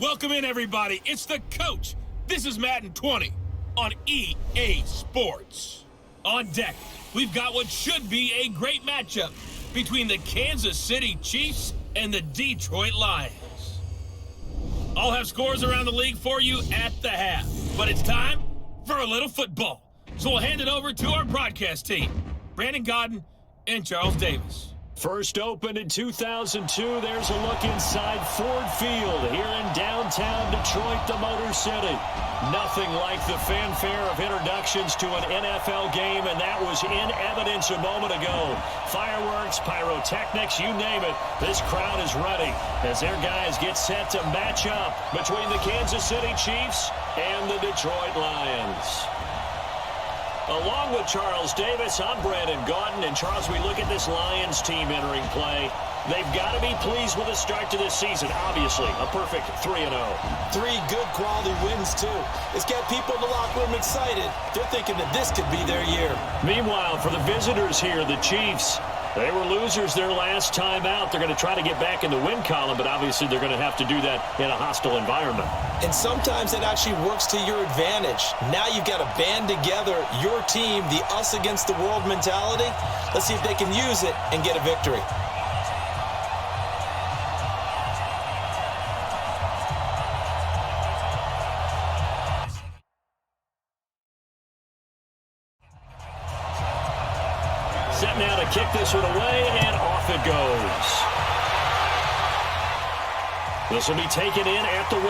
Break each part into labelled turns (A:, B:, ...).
A: Welcome in, everybody. It's the coach. This is Madden 20 on EA Sports. On deck, we've got what should be a great matchup between the Kansas City Chiefs and the Detroit Lions. I'll have scores around the league for you at the half, but it's time for a little football. So we'll hand it over to our broadcast team, Brandon Godden and Charles Davis.
B: First opened in 2002, there's a look inside Ford Field here in downtown Detroit, the Motor City. Nothing like the fanfare of introductions to an NFL game, and that was in evidence a moment ago. Fireworks, pyrotechnics, you name it. This crowd is ready as their guys get set to match up between the Kansas City Chiefs and the Detroit Lions. Along with Charles Davis, I'm Brandon Godden. And Charles, we look at this Lions team entering play. They've got to be pleased with the start to this season. Obviously, a perfect 3-0.
C: 3 good quality wins, too. It's got people in the locker room excited. They're thinking that this could be their year.
B: Meanwhile, for the visitors here, the Chiefs, they were losers their last time out. They're going to try to get back in the win column, but obviously they're going to have to do that in a hostile environment.
C: And sometimes it actually works to your advantage. Now you've got to band together your team, the us against the world mentality. Let's see if they can use it and get a victory.
B: Set now to kick this one away, and off it goes. This will be taken in at the 1.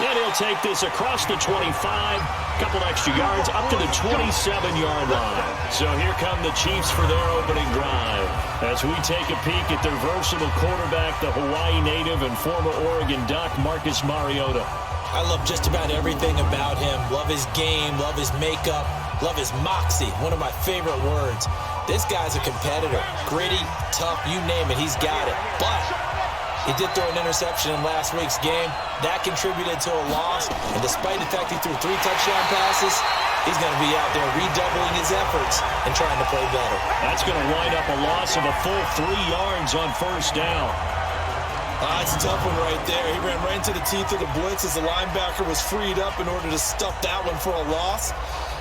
B: And he'll take this across the 25, couple extra yards, up to the 27-yard line. So here come the Chiefs for their opening drive. As we take a peek at their versatile quarterback, the Hawaii native and former Oregon Duck, Marcus Mariota.
C: I love just about everything about him. Love his game, love his makeup, love his moxie, one of my favorite words. This guy's a competitor. Gritty, tough, you name it, he's got it. But he did throw an interception in last week's game. That contributed to a loss. And despite the fact he threw 3 touchdown passes, he's going to be out there redoubling his efforts and trying to play better.
B: That's going to wind up a loss of a full 3 yards on first down.
C: It's a tough one right there. He ran right into the teeth of the blitz as the linebacker was freed up in order to stuff that one for a loss.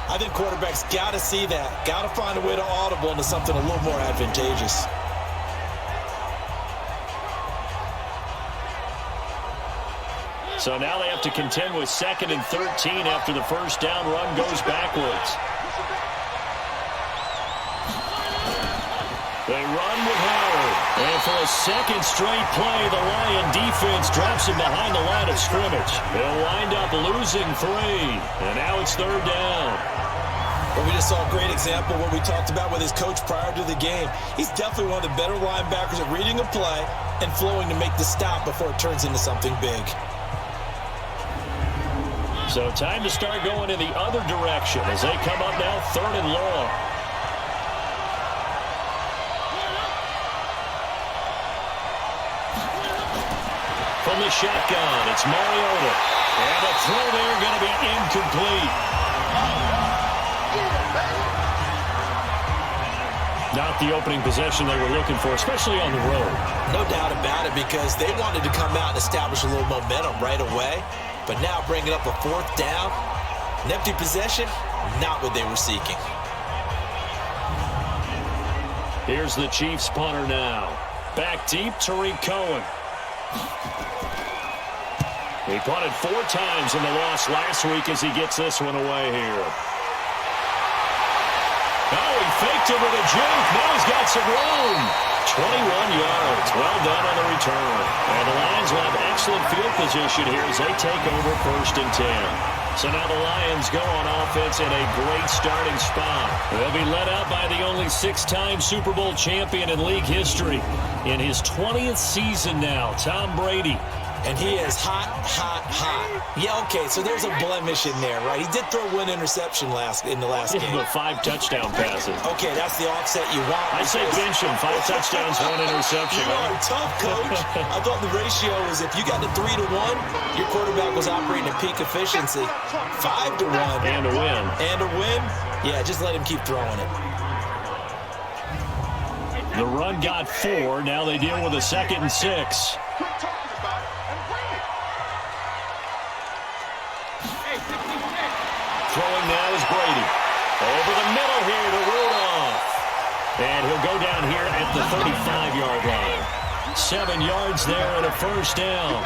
C: I think quarterbacks got to see that. Got to find a way to audible into something a little more advantageous.
B: So now they have to contend with 2nd and 13 after the first down run goes backwards. They run with Howard. And for a second straight play, the Lion defense drops him behind the line of scrimmage. They'll wind up losing 3. And now it's 3rd down.
C: Well, we just saw a great example of what we talked about with his coach prior to the game. He's definitely one of the better linebackers at reading a play and flowing to make the stop before it turns into something big.
B: So time to start going in the other direction as they come up now 3rd and long. From the shotgun, it's Mariota. And a throw there going to be incomplete. Not the opening possession they were looking for, especially on the road.
C: No doubt about it, because they wanted to come out and establish a little momentum right away. But now bringing up a 4th down, an empty possession, not what they were seeking.
B: Here's the Chiefs punter now. Back deep, Tariq Cohen. He punted 4 times in the loss last week as he gets this one away here. Oh, he faked it with a juke. Now he's got some room. 21 yards. Well done on the return. And the Lions will have excellent field position here as they take over 1st and 10. So now the Lions go on offense in a great starting spot. They'll be led out by the only 6-time Super Bowl champion in league history. In his 20th season now, Tom Brady.
C: And he is hot, hot, hot. Yeah, okay, so there's a blemish in there, right? He did throw 1 interception in the last game.
B: With 5 touchdown passes.
C: Okay, that's the offset you want.
B: I say bench him. 5 touchdowns, 1 interception.
C: You are tough, coach. I thought the ratio was if you got to 3-1, your quarterback was operating at peak efficiency. 5-1.
B: And a win.
C: And a win? Yeah, just let him keep throwing it.
B: The run got 4. Now they deal with a 2nd and 6. Throwing now is Brady. Over the middle here to Rudolph. And he'll go down here at the 35-yard line. 7 yards there and a first down.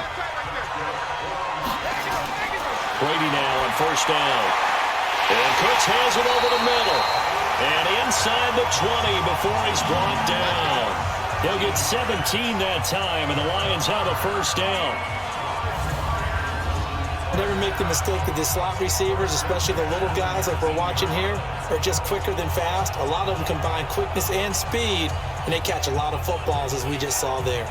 B: Brady now on first down. And Cooks has it over the middle. And inside the 20 before he's brought down. He'll get 17 that time, and the Lions have a first down.
C: Never make the mistake that the slot receivers, especially the little guys like we're watching here, are just quicker than fast. A lot of them combine quickness and speed, and they catch a lot of footballs, as we just saw there.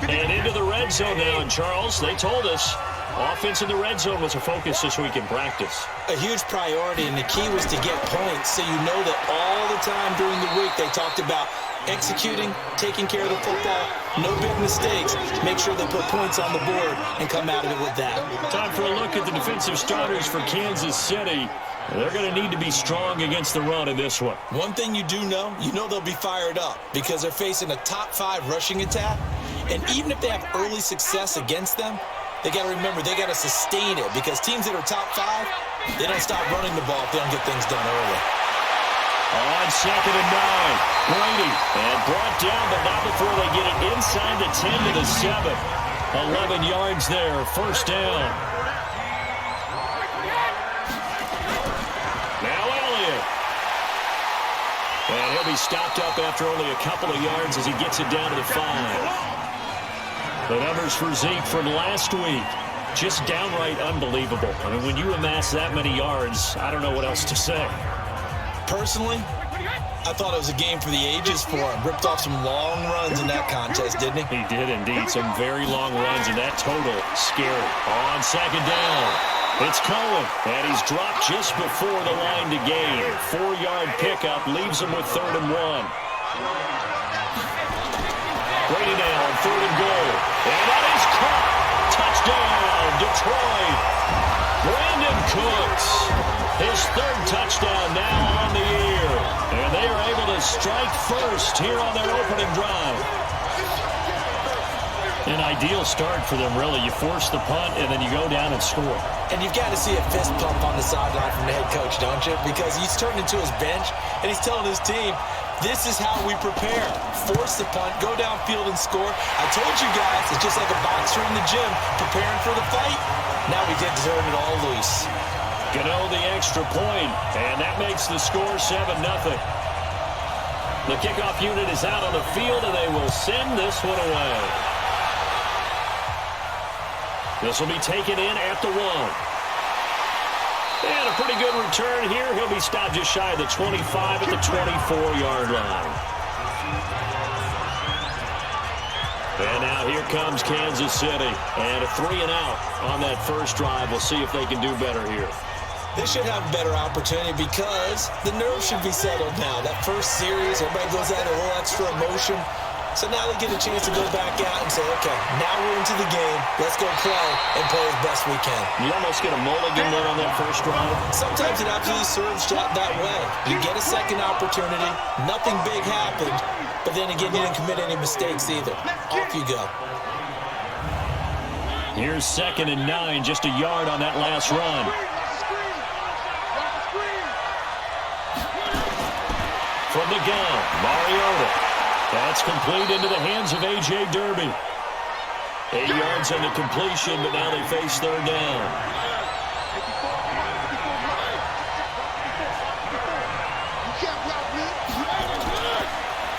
B: And into the red zone now, and Charles, they told us offense in the red zone was a focus this week in practice.
C: A huge priority, and the key was to get points, so you know that all the time during the week they talked about executing, taking care of the football, no big mistakes, make sure they put points on the board and come out of it with that.
B: Time for a look at the defensive starters for Kansas City. They're going to need to be strong against the run in this one.
C: One thing you do know, they'll be fired up because they're facing a top 5 rushing attack, and even if they have early success against them, they got to remember they got to sustain it because teams that are top 5, they don't stop running the ball if they don't get things done early.
B: On 2nd and 9, Brady, and brought down, but not before they get it inside the 10 to the 7. 11 yards there, first down. Now Elliott. And he'll be stopped up after only a couple of yards as he gets it down to the 5. The numbers for Zeke from last week, just downright unbelievable. I mean, when you amass that many yards, I don't know what else to say.
C: Personally, I thought it was a game for the ages for him. Ripped off some long runs in that contest, didn't he?
B: He did indeed. Some very long runs, and that total scary. On 2nd down, it's Cohen, and he's dropped just before the line to gain. 4-yard pickup leaves him with 3rd and 1. Brady now on 3rd and goal. And that is caught. Touchdown, Detroit. Brandon Cooks. His 3rd touchdown now on the year. And they are able to strike first here on their opening drive. An ideal start for them, really. You force the punt, and then you go down and score.
C: And you've got to see a fist pump on the sideline from the head coach, don't you? Because he's turned into his bench, and he's telling his team, this is how we prepare. Force the punt, go downfield and score. I told you guys, it's just like a boxer in the gym preparing for the fight. Now we get to turn it all loose.
B: Gano the extra point, and that makes the score 7-0. The kickoff unit is out on the field, and they will send this one away. This will be taken in at the 1. And a pretty good return here. He'll be stopped just shy of the 25 at the 24-yard line. And now here comes Kansas City. And a 3-and-out on that first drive. We'll see if they can do better here.
C: They should have a better opportunity because the nerves should be settled now. That first series, everybody goes out a little extra emotion. So now they get a chance to go back out and say, okay, now we're into the game. Let's go play and play as best we can.
B: You almost get a mulligan there on that first drive.
C: Sometimes it absolutely serves that way. You get a second opportunity. Nothing big happened. But then again, you didn't commit any mistakes either. Off you go.
B: Here's 2nd and 9, just a yard on that last run. From the gun, Mariota. That's complete into the hands of A.J. Derby. 8 yards on the completion, but now they face 3rd down.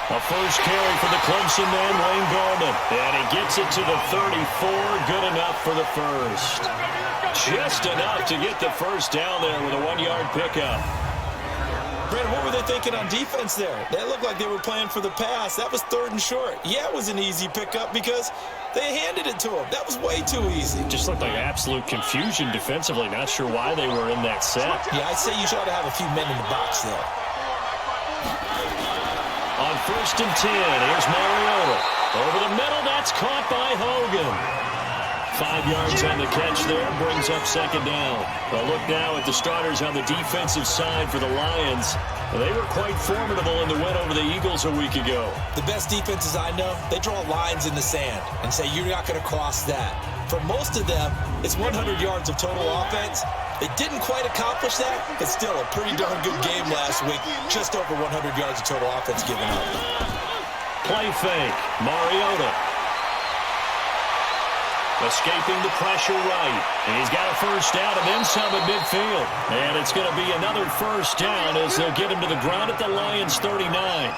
B: A first carry for the Clemson man, Wayne Gallman. And he gets it to the 34. Good enough for the first. Just enough to get the first down there with a 1-yard pickup.
C: Brandon, what were they thinking on defense there? They looked like they were playing for the pass. That was 3rd and short. Yeah, it was an easy pickup because they handed it to him. That was way too easy.
B: Just looked like absolute confusion defensively. Not sure why they were in that set.
C: Yeah, I'd say you should have a few men in the box there.
B: On 1st and 10, here's Mariota. Over the middle, that's caught by Hogan. 5 yards on the catch there, brings up 2nd down. A look now at the starters on the defensive side for the Lions. They were quite formidable in the win over the Eagles a week ago.
C: The best defenses I know, they draw lines in the sand and say, you're not going to cross that. For most of them, it's 100 yards of total offense. They didn't quite accomplish that, but still a pretty darn good game last week. Just over 100 yards of total offense given up.
B: Play fake. Mariota. Escaping the pressure right. And he's got a first down and then some at midfield. And it's going to be another first down as they'll get him to the ground at the Lions' 39.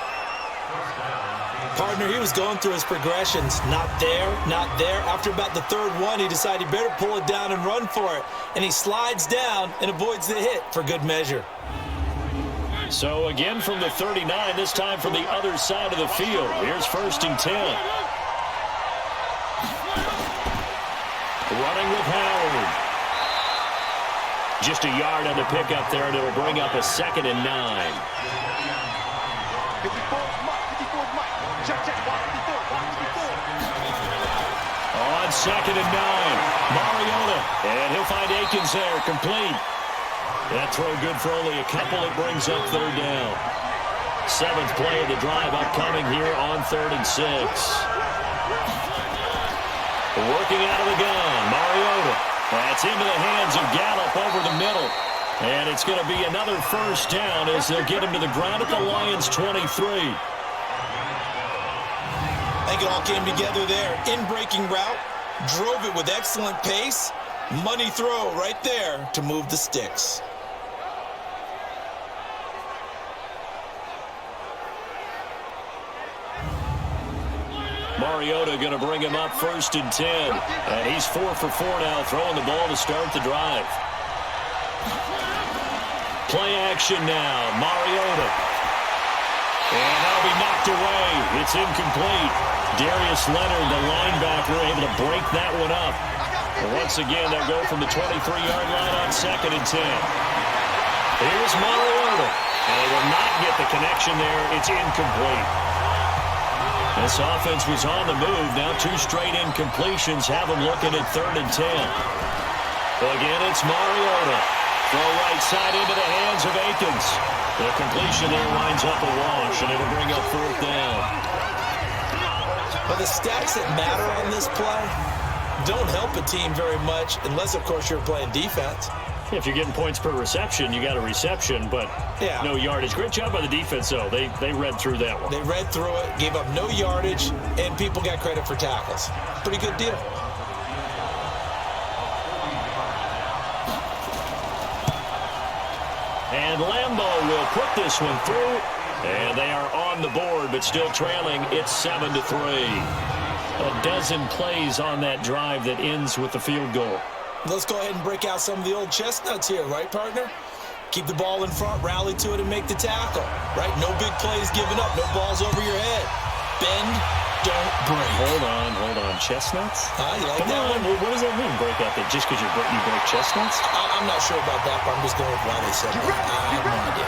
C: Partner, he was going through his progressions. Not there, not there. After about the third one, he decided he better pull it down and run for it. And he slides down and avoids the hit for good measure.
B: So again from the 39, this time from the other side of the field. Here's 1st and 10. Running with Howard. Just a yard on the pickup there, and it'll bring up a 2nd and 9. On 2nd and 9, Mariota, and he'll find Akins there, complete. That throw good for only a couple. It brings up 3rd down. 7th play of the drive upcoming here on 3rd and 6. Working out of the gun, Mariota. That's into the hands of Gallup over the middle. And it's going to be another first down as they'll get him to the ground at the Lions' 23.
C: I think it all came together there. In-breaking route, drove it with excellent pace. Money throw right there to move the sticks.
B: Mariota going to bring him up 1st and 10. And he's 4 for 4 now, throwing the ball to start the drive. Play action now, Mariota. And that'll be knocked away. It's incomplete. Darius Leonard, the linebacker, able to break that one up. And once again, they'll go from the 23-yard line on 2nd and 10. Here's Mariota. And they will not get the connection there. It's incomplete. This offense was on the move. Now 2 straight incompletions have them looking at 3rd and 10. Again, it's Mariota. Throw right side into the hands of Akins. The completion there winds up a wash, and it'll bring up 4th down.
C: But the stats that matter on this play don't help a team very much unless, of course, you're playing defense.
B: If you're getting points per reception, you got a reception, but no yardage. Great job by the defense, though. They read through that one.
C: They read through it, gave up no yardage, and people got credit for tackles. Pretty good deal.
B: And Lambeau will put this one through, and they are on the board, but still trailing. It's 7-3. A dozen plays on that drive that ends with the field goal.
C: Let's go ahead and break out some of the old chestnuts here, right, partner? Keep the ball in front, rally to it, and make the tackle, right? No big plays given up, no balls over your head. Bend, don't break.
B: Hold on. Chestnuts?
C: You like
B: Come
C: that
B: on.
C: one?
B: What does that mean, break out? That just because you break chestnuts?
C: I'm not sure about that, but I'm just going with why they said that. I have no idea.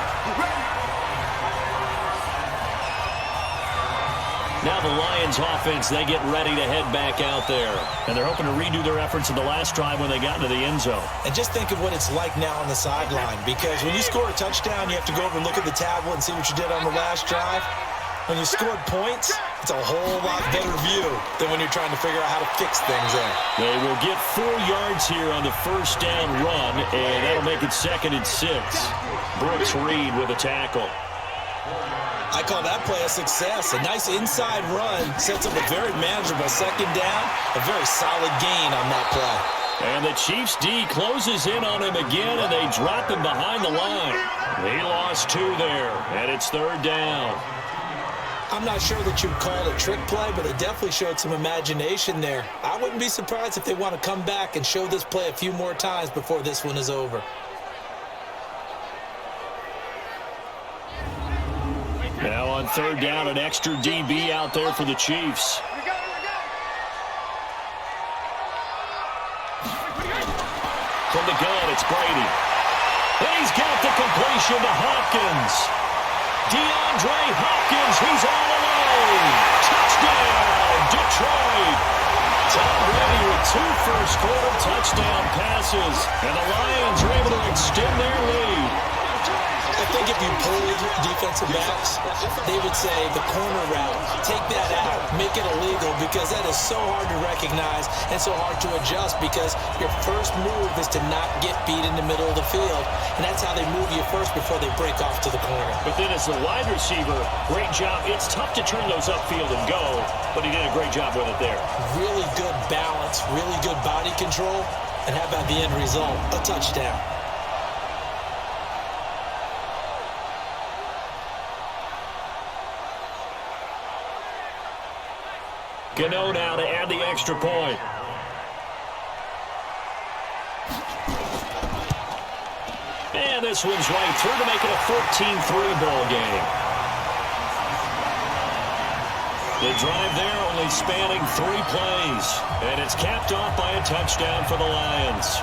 B: Now the Lions offense, they get ready to head back out there. And they're hoping to redo their efforts in the last drive when they got into the end zone.
C: And just think of what it's like now on the sideline, because when you score a touchdown, you have to go over and look at the tablet and see what you did on the last drive. When you scored points, it's a whole lot better view than when you're trying to figure out how to fix things there.
B: They will get 4 yards here on the first down run, and that'll make it 2nd and 6. Brooks Reed with a tackle.
C: I call that play a success. A nice inside run sets up a very manageable 2nd down, a very solid gain on that play.
B: And the Chiefs D closes in on him again, and they drop him behind the line. He lost 2 there, and it's 3rd down.
C: I'm not sure that you'd call it a trick play, but it definitely showed some imagination there. I wouldn't be surprised if they want to come back and show this play a few more times before this one is over.
B: Now on 3rd down, an extra DB out there for the Chiefs. From the gun, it's Brady. He's got the completion to Hopkins. DeAndre Hopkins, he's all alone. Touchdown, Detroit. Tom Brady with 2 first-quarter touchdown passes, and the Lions are able to extend their lead.
C: I think if you pulled defensive backs, they would say the corner route, take that out, make it illegal, because that is so hard to recognize and so hard to adjust, because your first move is to not get beat in the middle of the field, and that's how they move you first before they break off to the corner.
B: But then as the wide receiver, great job. It's tough to turn those upfield and go, but he did a great job with it there.
C: Really good balance, really good body control, and how about the end result? A touchdown.
B: Gano now to add the extra point. And this one's right through to make it a 14-3 ball game. The drive there only spanning 3 plays. And it's capped off by a touchdown for the Lions.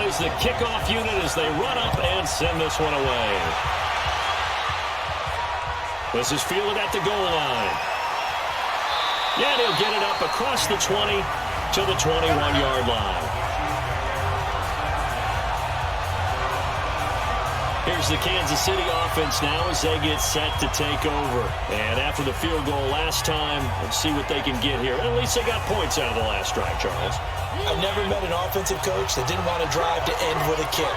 B: Is the kickoff unit as they run up and send this one away. This is fielded at the goal line. Yeah, they'll get it up across the 20 to the 21-yard line. Here's the Kansas City offense now as they get set to take over. And after the field goal last time, let's see what they can get here. At least they got points out of the last drive, Charles.
C: I've never met an offensive coach that didn't want to drive to end with a kick.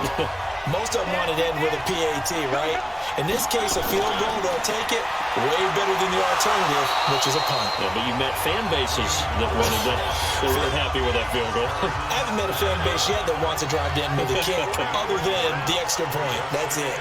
C: Most of them wanted to end with a PAT, right? In this case, a field goal, they'll take it way better than the alternative, which is a punt.
B: Yeah, but you met fan bases that wanted that. They weren't happy with that field goal.
C: I haven't met a fan base yet that wants to drive to end with a kick other than the extra point. That's it.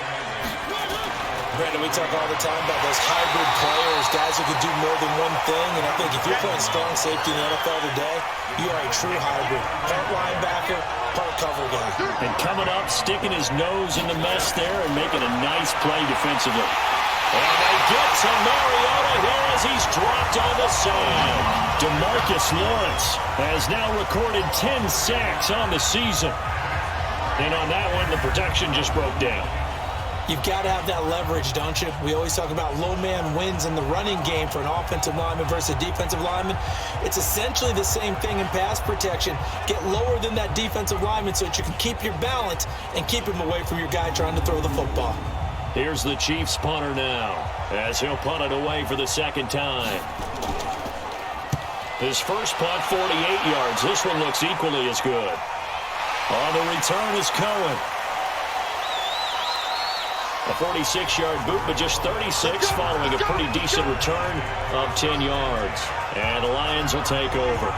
C: Brandon, we talk all the time about those hybrid players, guys who can do more than one thing, and I think if you're playing strong safety in the NFL today, you are a true hybrid. Part linebacker, part cover guy.
B: And coming up, sticking his nose in the mess there and making a nice play defensively. And they get to Mariota here as he's dropped on the sand. DeMarcus Lawrence has now recorded 10 sacks on the season. And on that one, the protection just broke down.
C: You've got to have that leverage, don't you? We always talk about low man wins in the running game for an offensive lineman versus a defensive lineman. It's essentially the same thing in pass protection. Get lower than that defensive lineman so that you can keep your balance and keep him away from your guy trying to throw the football.
B: Here's the Chiefs punter now as he'll punt it away for the second time. His first punt, 48 yards. This one looks equally as good. On the return is Cohen. A 46-yard boot, but just 36 following a pretty decent return of 10 yards. And the Lions will take over.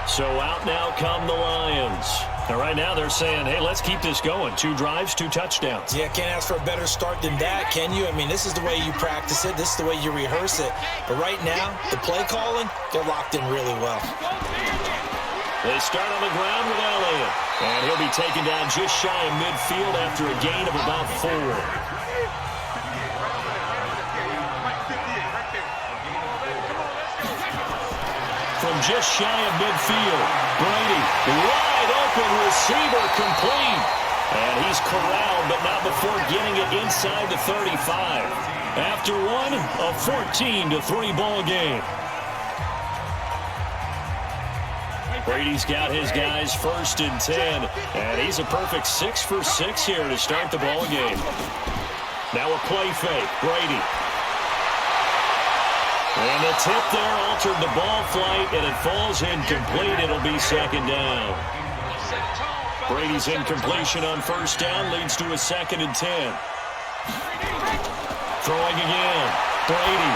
B: So out now come the Lions. And right now they're saying, hey, let's keep this going. 2 drives, 2 touchdowns.
C: Yeah, can't ask for a better start than that, can you? I mean, this is the way you practice it. This is the way you rehearse it. But right now, the play calling, they're locked in really well.
B: They start on the ground with Elliott. And he'll be taken down just shy of midfield after a gain of about 4. From just shy of midfield, Brady, wide open receiver, complete. And he's corralled, but not before getting it inside the 35. After one, a 14-3 ball game. Brady's got his guys 1st and 10, and he's a perfect 6 for 6 here to start the ball game. Now a play fake, Brady. And the tip there altered the ball flight, and it falls incomplete. It'll be 2nd down. Brady's incompletion on 1st down leads to a 2nd and 10. Throwing again, Brady.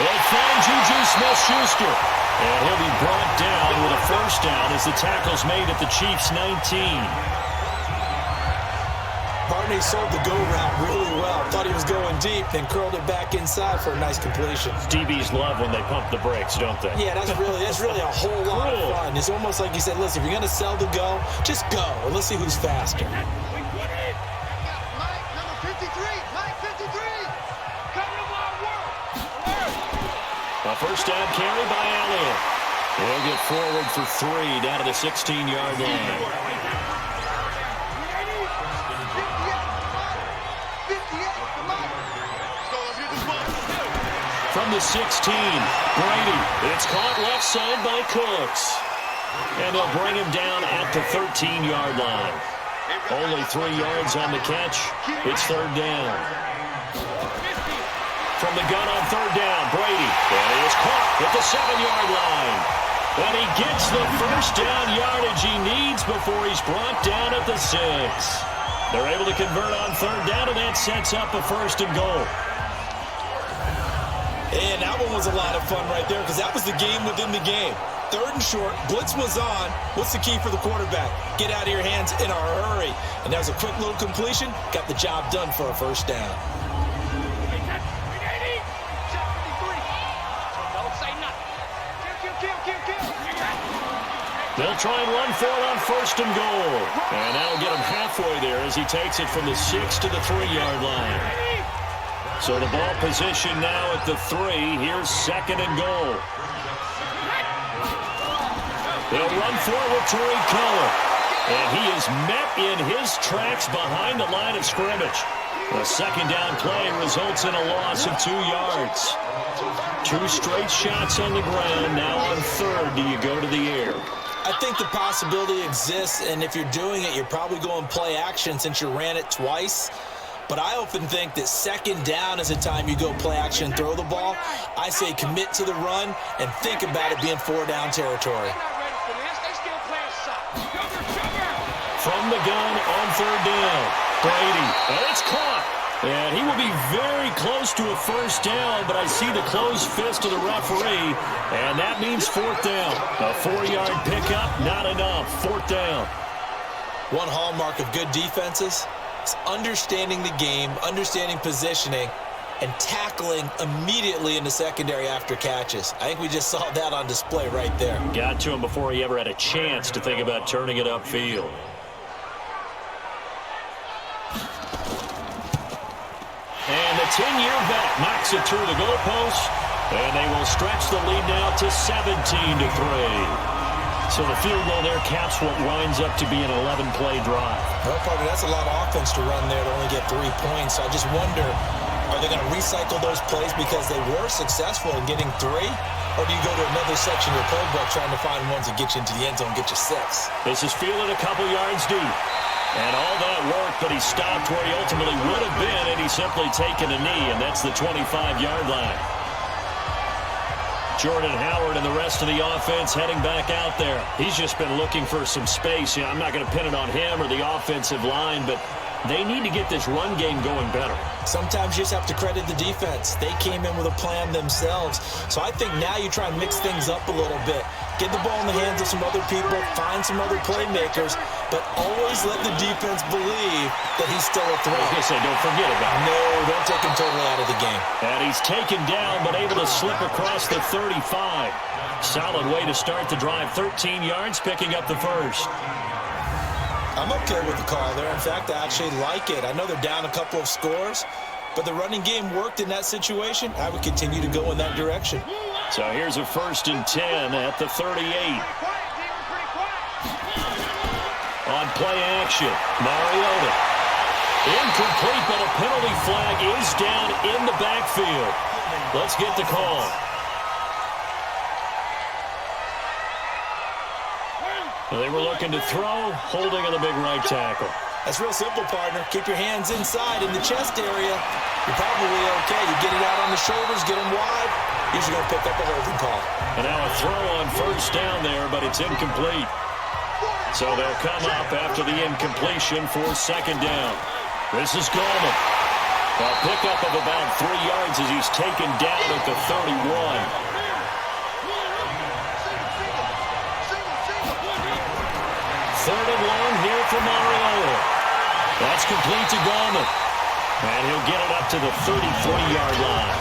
B: They'll find Juju Smith-Schuster. And he'll be brought down with a 1st down as the tackle's made at the Chiefs' 19.
C: Barney sold the go route really well. Thought he was going deep, then curled it back inside for a nice completion.
B: DBs love when they pump the brakes, don't they?
C: Yeah, that's really a whole lot of fun. It's almost like you said, listen, if you're going to sell the go, just go, and let's see who's faster.
B: A 1st down carry by Elliott. He'll get forward for 3 down to the 16-yard line. the 16. Brady, it's caught left side by Cooks. And they'll bring him down at the 13-yard line. Only 3 yards on the catch. It's third down. From the gun on third down, Brady. And he is caught at the 7-yard line. And he gets the first down yardage he needs before he's brought down at the 6. They're able to convert on third down, and that sets up a first and goal.
C: And that one was a lot of fun right there because that was the game within the game. Third and short, blitz was on. What's the key for the quarterback? Get out of your hands in a hurry. And that was a quick little completion. Got the job done for a first down.
B: They'll try and run for it on first and goal. And that'll get him halfway there as he takes it from the 6 to the 3-yard line. So the ball position now at the 3. Here's second and goal. They'll run for it with Tariq Cohen. And he is met in his tracks behind the line of scrimmage. A second down play results in a loss of 2 yards. 2 straight shots on the ground. Now on third, do you go to the air?
C: I think the possibility exists, and if you're doing it, you're probably going play action since you ran it twice. But I often think that second down is the time you go play action and throw the ball. I say commit to the run and think about it being 4-down territory.
B: From the gun on third down, Brady, and it's caught. And he will be very close to a first down, but I see the closed fist of the referee, and that means fourth down. A 4-yard pickup, not enough. Fourth down.
C: One hallmark of good defenses is understanding the game, understanding positioning, and tackling immediately in the secondary after catches. I think we just saw that on display right there.
B: Got to him before he ever had a chance to think about turning it upfield. And the 10-year vet knocks it through the goalpost, and they will stretch the lead now to 17-3. So the field goal there caps what winds up to be an 11-play drive.
C: Well, partner, that's a lot of offense to run there to only get 3 points. I just wonder, are they going to recycle those plays because they were successful in getting 3? Or do you go to another section of your playbook trying to find ones that get you into the end zone and get you 6?
B: This is fielded a couple yards deep. And all that worked, but he stopped where he ultimately would have been, and he's simply taken a knee, and that's the 25-yard line. Jordan Howard and the rest of the offense heading back out there. He's just been looking for some space. I'm not going to pin it on him or the offensive line, but they need to get this run game going better.
C: Sometimes you just have to credit the defense. They came in with a plan themselves. So I think now you try and mix things up a little bit. Get the ball in the hands of some other people, find some other playmakers, but always let the defense believe that he's still a threat.
B: I guess don't forget about it.
C: No, don't take him totally out of the game.
B: And he's taken down, but able to slip across the 35. Solid way to start the drive. 13 yards, picking up the first.
C: I'm okay with the call there. In fact, I actually like it. I know they're down a couple of scores, but the running game worked in that situation. I would continue to go in that direction.
B: So here's a 1st and 10 at the 38. On play action, Mariota. Incomplete, but a penalty flag is down in the backfield. Let's get the call. Well, they were looking to throw, holding on the big right tackle.
C: That's real simple, partner. Keep your hands inside in the chest area. You're probably okay. You get it out on the shoulders, get them wide. Usually going to pick up a holding call.
B: And now a throw on first down there, but it's incomplete. So they'll come up after the incompletion for second down. This is Gallman. A pickup of about 3 yards as he's taken down at the 31. Third and long here for Mariota. That's complete to Gallman. And he'll get it up to the 33-yard line.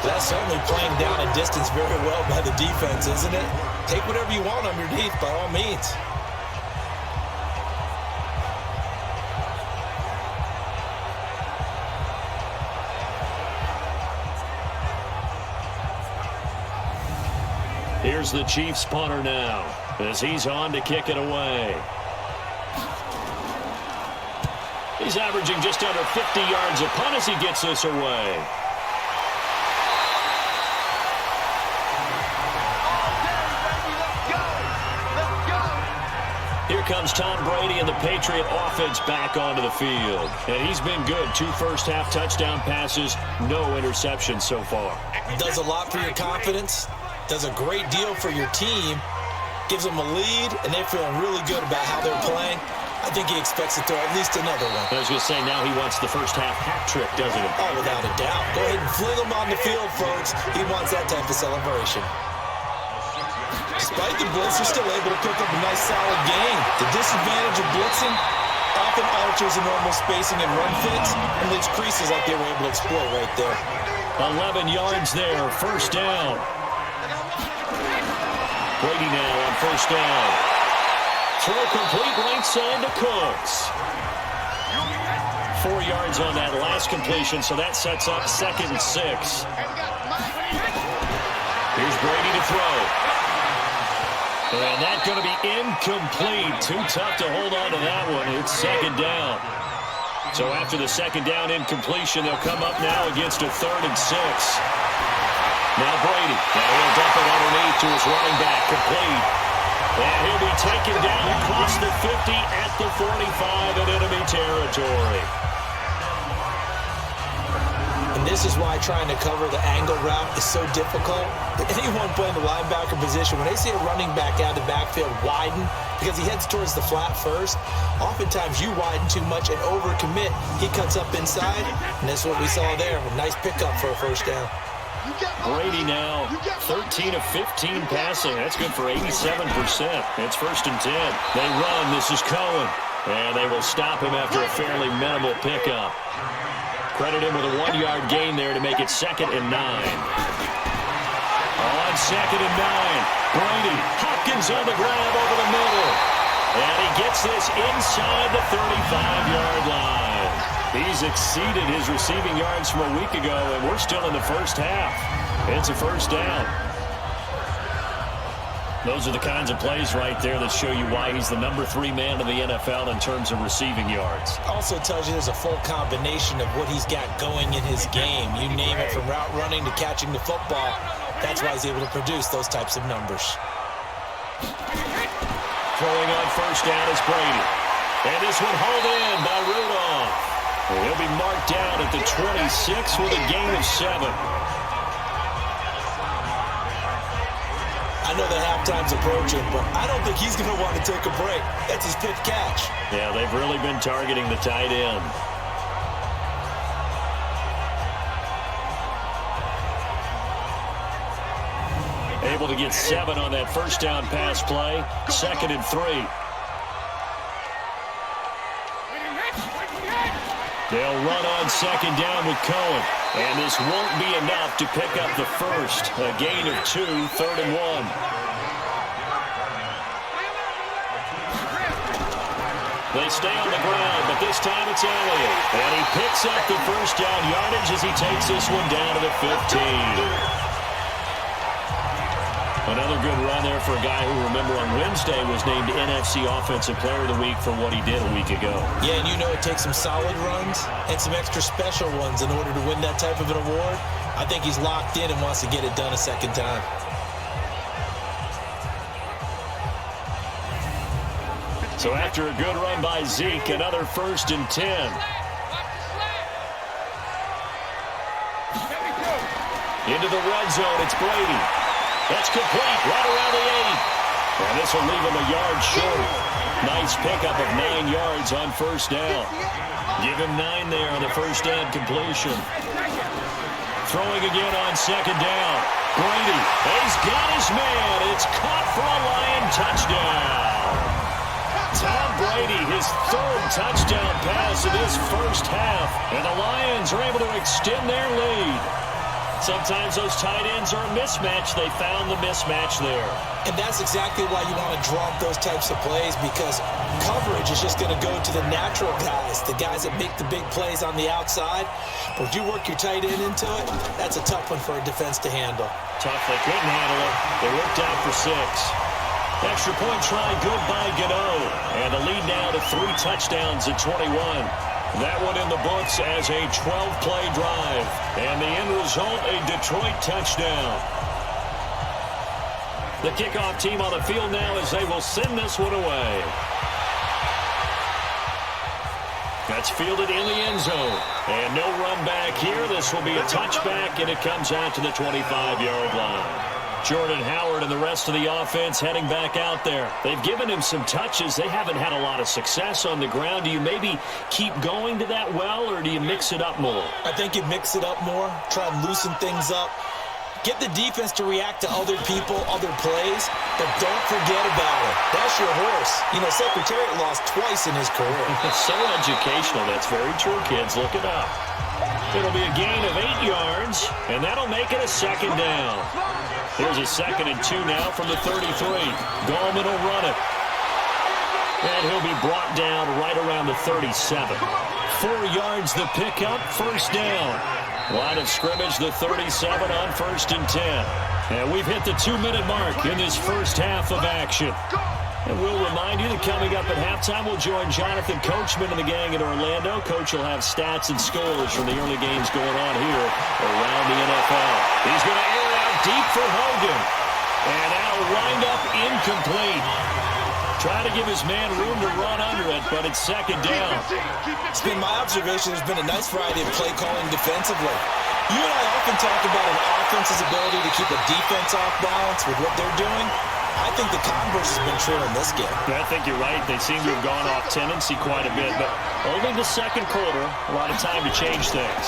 C: That's certainly playing down a distance very well by the defense, isn't it? Take whatever you want underneath, by all means.
B: Here's the Chiefs punter now as he's on to kick it away. He's averaging just under 50 yards a punt as he gets this away. Here comes Tom Brady and the Patriot offense back onto the field. And he's been good. 2 first-half touchdown passes, no interceptions so far.
C: Does a lot for your confidence, does a great deal for your team, gives them a lead, and they're feeling really good about how they're playing. I think he expects to throw at least another one.
B: I was going to say, now he wants the first-half hat trick, doesn't he?
C: Oh, without a doubt. Go ahead and fling him on the field, folks. He wants that type of celebration. Despite the blitz, he's still able to pick up a nice, solid gain. The disadvantage of blitzing often alters the normal spacing and run fits and leaves creases like they were able to exploit right there.
B: 11 yards there, first down. Brady now on first down. Throw complete right side to Cooks. 4 yards on that last completion, so that sets up 2nd and 6. Here's Brady to throw. And that's going to be incomplete. Too tough to hold on to that one. It's 2nd down. So after the 2nd down incompletion, they'll come up now against a 3rd and 6. Now Brady. Now he'll dump it underneath to his running back. Complete. And he'll be taken down across the 50 at the 45 in enemy territory.
C: And this is why trying to cover the angle route is so difficult. Anyone playing the linebacker position, when they see a running back out of the backfield widen, because he heads towards the flat first, oftentimes you widen too much and overcommit. He cuts up inside, and that's what we saw there. A nice pickup for a first down.
B: Brady now 13 of 15 passing. That's good for 87%. It's 1st and 10. They run. This is Cohen. And they will stop him after a fairly minimal pickup. Credit him with a 1-yard gain there to make it 2nd and 9. On 2nd and 9, Brady. Hopkins on the grab over the middle. And he gets this inside the 35-yard line. He's exceeded his receiving yards from a week ago, and we're still in the first half. It's a first down. Those are the kinds of plays right there that show you why he's the number 3 man in the NFL in terms of receiving yards.
C: Also tells you there's a full combination of what he's got going in his game. You name it, from route running to catching the football. That's why he's able to produce those types of numbers.
B: Throwing on first down is Brady. And this one hauled in by Rudolph. He'll be marked down at the 26 with a gain of 7.
C: I know the halftime's approaching, but I don't think he's going to want to take a break. That's his 5th catch.
B: Yeah, they've really been targeting the tight end. Able to get 7 on that first down pass play. 2nd and 3. They'll run on 2nd down with Cohen. And this won't be enough to pick up the first. A gain of 2, 3rd and 1. They stay on the ground, but this time it's Elliott. And he picks up the first down yardage as he takes this one down to the 15. Another good run there for a guy who, remember, on Wednesday was named NFC Offensive Player of the Week for what he did a week ago.
C: Yeah, and you know it takes some solid runs and some extra special ones in order to win that type of an award. I think he's locked in and wants to get it done a 2nd time.
B: So after a good run by Zeke, another 1st and 10. Into the red zone, it's Brady. That's complete, right around the 8. And this will leave him a yard short. Nice pickup of 9 yards on first down. Give him 9 there on the first down completion. Throwing again on 2nd down. Brady, he's got his man. It's caught for a Lion touchdown. Tom Brady, his 3rd touchdown pass in this first half. And the Lions are able to extend their lead. Sometimes those tight ends are a mismatch. They found the mismatch there.
C: And that's exactly why you want to draw up those types of plays, because coverage is just going to go to the natural guys, the guys that make the big plays on the outside. But if you work your tight end into it, that's a tough one for a defense to handle.
B: Tough. They couldn't handle it. They worked out for 6. Extra point try good by Gano. And the lead now to 3 touchdowns at 21. That one in the books as a 12-play drive. And the end result, a Detroit touchdown. The kickoff team on the field now as they will send this one away. That's fielded in the end zone. And no run back here. This will be a touchback, and it comes out to the 25-yard line. Jordan Howard and the rest of the offense heading back out there. They've given him some touches. They haven't had a lot of success on the ground. Do you maybe keep going to that well, or do you mix it up more?
C: I think you mix it up more, try and loosen things up. Get the defense to react to other people, other plays, but don't forget about it. That's your horse. You know, Secretariat lost twice in his career.
B: It's so educational. That's very true, kids. Look it up. It'll be a gain of 8 yards, and that'll make it a second down. Here's a 2nd and 2 now from the 33. Gallman will run it. And he'll be brought down right around the 37. 4 yards the pickup, first down. Line of scrimmage, the 37 on 1st and 10. And we've hit the 2-minute mark in this first half of action. And we'll remind you that coming up at halftime, we'll join Jonathan Coachman and the gang in Orlando. Coach will have stats and scores from the early games going on here around the NFL. He's going to air out deep for Hogan. And now lined up incomplete. Trying to give his man room to run under it, but it's second down.
C: It's been my observation there's been a nice variety of play calling defensively. You and I often talk about an offense's ability to keep a defense off balance with what they're doing. I think the converse has been true in this game.
B: I think you're right. They seem to have gone off tendency quite a bit, but only the second quarter, a lot of time to change things.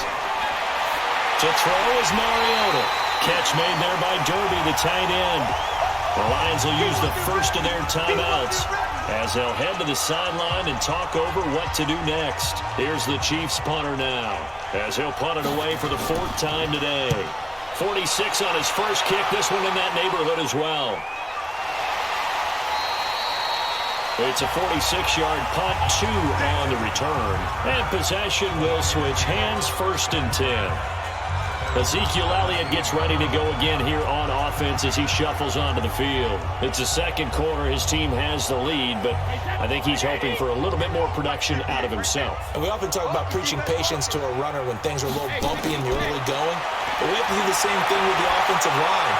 B: To throw is Mariota. Catch made there by Derby, the tight end. The Lions will use the first of their timeouts as they'll head to the sideline and talk over what to do next. Here's the Chiefs punter now as he'll punt it away for the 4th time today. 46 on his first kick, this one in that neighborhood as well. It's a 46-yard punt, 2 on the return. And possession will switch hands, 1st and 10. Ezekiel Elliott gets ready to go again here on offense as he shuffles onto the field. It's the second quarter. His team has the lead, but I think he's hoping for a little bit more production out of himself.
C: And we often talk about preaching patience to a runner when things are a little bumpy in the early going, but we have to do the same thing with the offensive line.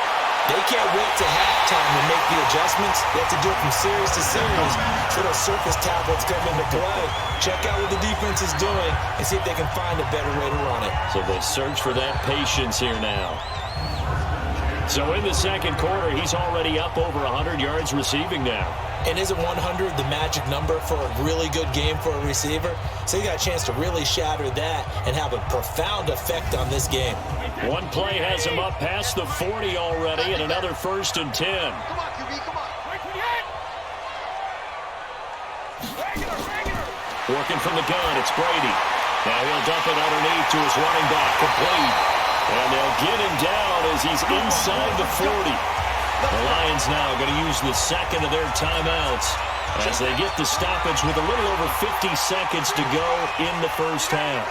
C: They can't wait to halftime to make the adjustments. They have to do it from series to series. So those surface tablets come into play. Check out what the defense is doing and see if they can find a better way to run it.
B: So they search for that patience here now. So in the second quarter, he's already up over 100 yards receiving now.
C: And isn't 100 the magic number for a really good game for a receiver? So he got a chance to really shatter that and have a profound effect on this game.
B: One play has him up past the 40 already, and another 1st and 10. Working from the gun, it's Brady. Now he'll dump it underneath to his running back, complete. And they'll get him down as he's inside the 40. The Lions now going to use the second of their timeouts as they get the stoppage with a little over 50 seconds to go in the first half.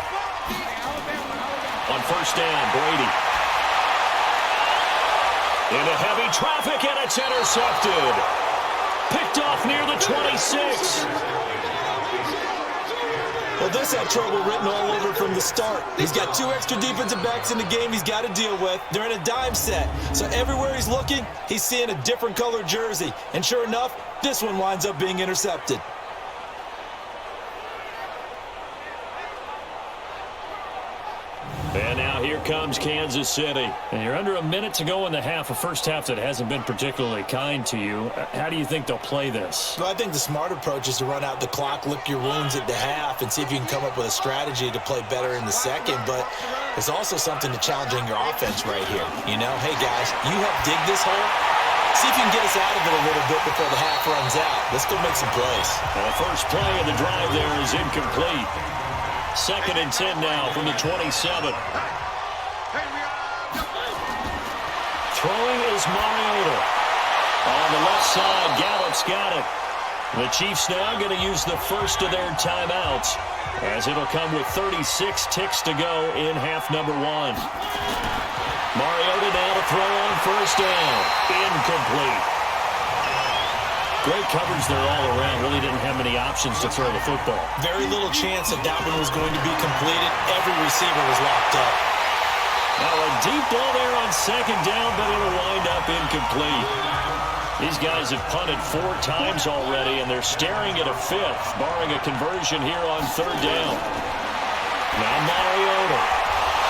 B: On first down, Brady. Into heavy traffic, and it's intercepted. Picked off near the 26.
C: Well, this had trouble written all over from the start. He's got 2 extra defensive backs in the game he's got to deal with. They're in a dime set. So everywhere he's looking, he's seeing a different color jersey. And sure enough, this one winds up being intercepted.
B: And now here comes Kansas City. And you're under a minute to go in the half, a first half that hasn't been particularly kind to you. How do you think they'll play this?
C: Well, I think the smart approach is to run out the clock, lick your wounds at the half, and see if you can come up with a strategy to play better in the second. But there's also something to challenging your offense right here. You know, hey, guys, you help dig this hole. See if you can get us out of it a little bit before the half runs out. Let's go make some plays.
B: And the first play of the drive there is incomplete. 2nd and 10 now from the 27. Throwing is Mariota. On the left side, Gallup's got it. The Chiefs now going to use the first of their timeouts as it'll come with 36 ticks to go in half number 1. Mariota now to throw on first down. Incomplete. Great coverage there all around. Really didn't have many options to throw the football.
C: Very little chance that that one was going to be completed. Every receiver was locked up.
B: Now a deep ball there on second down, but it'll wind up incomplete. These guys have punted 4 times already, and they're staring at a 5th, barring a conversion here on third down. Now Mariota.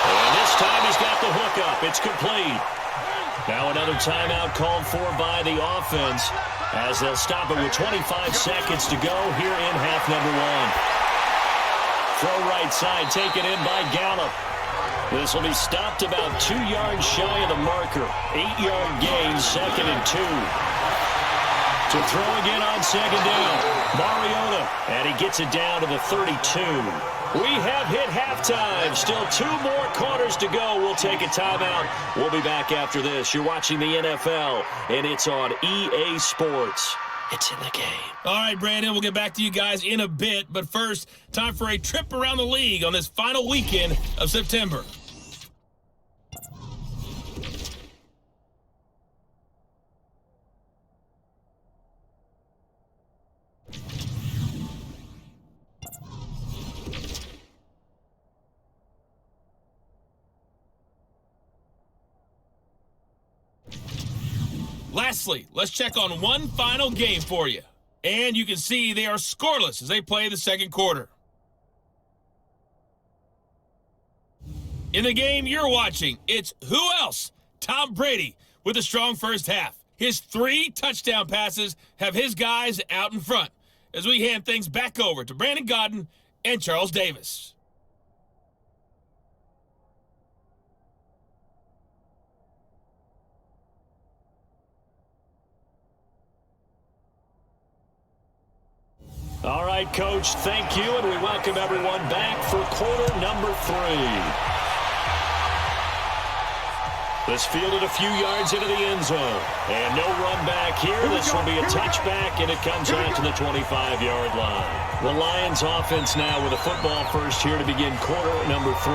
B: And this time he's got the hook up. It's complete. Now another timeout called for by the offense as they'll stop it with 25 seconds to go here in half number 1. Throw right side taken in by Gallup. This will be stopped about 2 yards shy of the marker. 8-yard gain, 2nd and 2. To throw again on second down. Mariota, and he gets it down to the 32. We have hit halftime. Still 2 more quarters to go. We'll take a timeout. We'll be back after this. You're watching the NFL, and it's on EA Sports. It's in the game.
A: All right, Brandon, we'll get back to you guys in a bit. But first, time for a trip around the league on this final weekend of September. Lastly, let's check on one final game for you. And you can see they are scoreless as they play the second quarter. In the game you're watching, it's who else? Tom Brady with a strong first half. His 3 touchdown passes have his guys out in front as we hand things back over to Brandon Godden and Charles Davis.
B: All right, Coach, thank you, and we welcome everyone back for quarter number 3. This fielded a few yards into the end zone. And no run back here. This will be a touchback, and it comes out to the 25-yard line. The Lions offense now with a football first here to begin quarter number 3.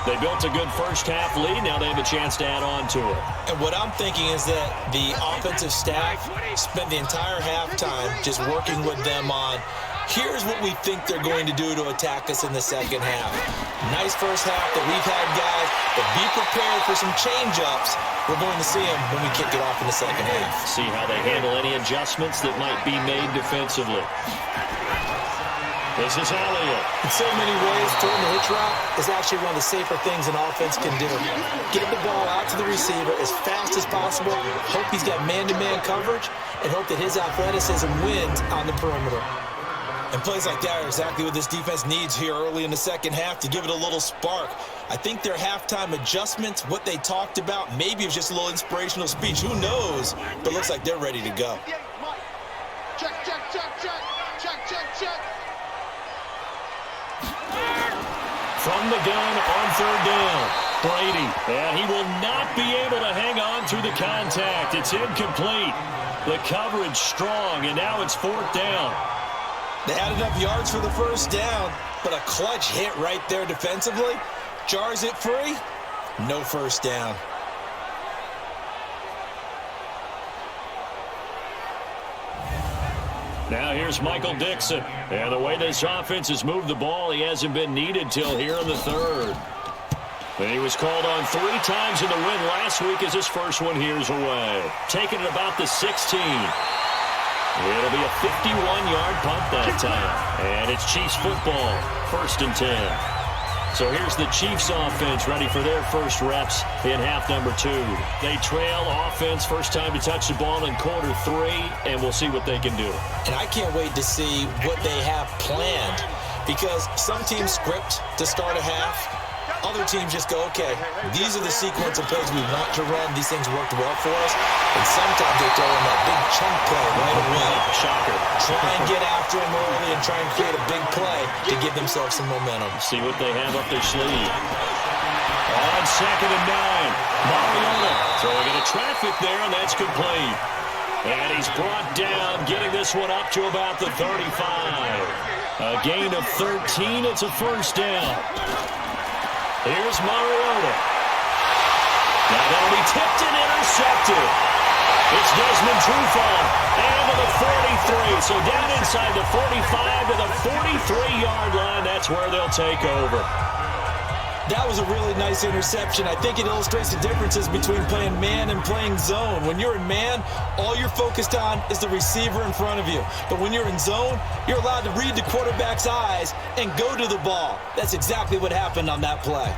B: They built a good first half lead. Now they have a chance to add on to it.
C: And what I'm thinking is that the offensive staff spent the entire halftime just working with them on, here's what we think they're going to do to attack us in the second half. Nice first half that we've had, guys, but be prepared for some change-ups. We're going to see them when we kick it off in the second half.
B: See how they handle any adjustments that might be made defensively. This is Elliott.
C: In so many ways, throwing the hitch route is actually one of the safer things an offense can do. Get the ball out to the receiver as fast as possible, hope he's got man-to-man coverage, and hope that his athleticism wins on the perimeter. And plays like that are exactly what this defense needs here early in the second half to give it a little spark. I think their halftime adjustments, what they talked about, maybe it was just a little inspirational speech. Who knows? But it looks like they're ready to go.
D: Check, check, check, check, check, check, check.
B: From the gun on third down, Brady. And he will not be able to hang on through the contact. It's incomplete. The coverage strong, and now it's 4th down.
C: They had enough yards for the first down, but a clutch hit right there defensively. Jars it free. No first down.
B: Now here's Michael Dixon. And the way this offense has moved the ball, he hasn't been needed till here in the 3rd. And he was called on 3 times in the win last week as his first one here's away. Taking it about the 16. It'll be a 51-yard punt that time. And it's Chiefs football, 1st and 10. So here's the Chiefs offense ready for their first reps in half number 2. They trail offense, first time to touch the ball in quarter 3, and we'll see what they can do.
C: And I can't wait to see what they have planned, because some teams script to start a half. Other teams just go, okay, these are the sequence of plays we want to run. These things worked well for us. And sometimes they throw in that big chunk play right away.
B: Shocker.
C: Try and get after him early and try and create a big play to give themselves some momentum.
B: See what they have up their sleeve. On 2nd and 9, Mariota throwing into traffic there, and that's complete. And he's brought down, getting this one up to about the 35. A gain of 13. It's a first down. Here's Mariota. Now that'll be tipped and intercepted. It's Desmond Trufant. And to the 43. So down inside the 45 to the 43-yard line. That's where they'll take over.
C: That was a really nice interception. I think it illustrates the differences between playing man and playing zone. When you're in man, all you're focused on is the receiver in front of you. But when you're in zone, you're allowed to read the quarterback's eyes and go to the ball. That's exactly what happened on that play.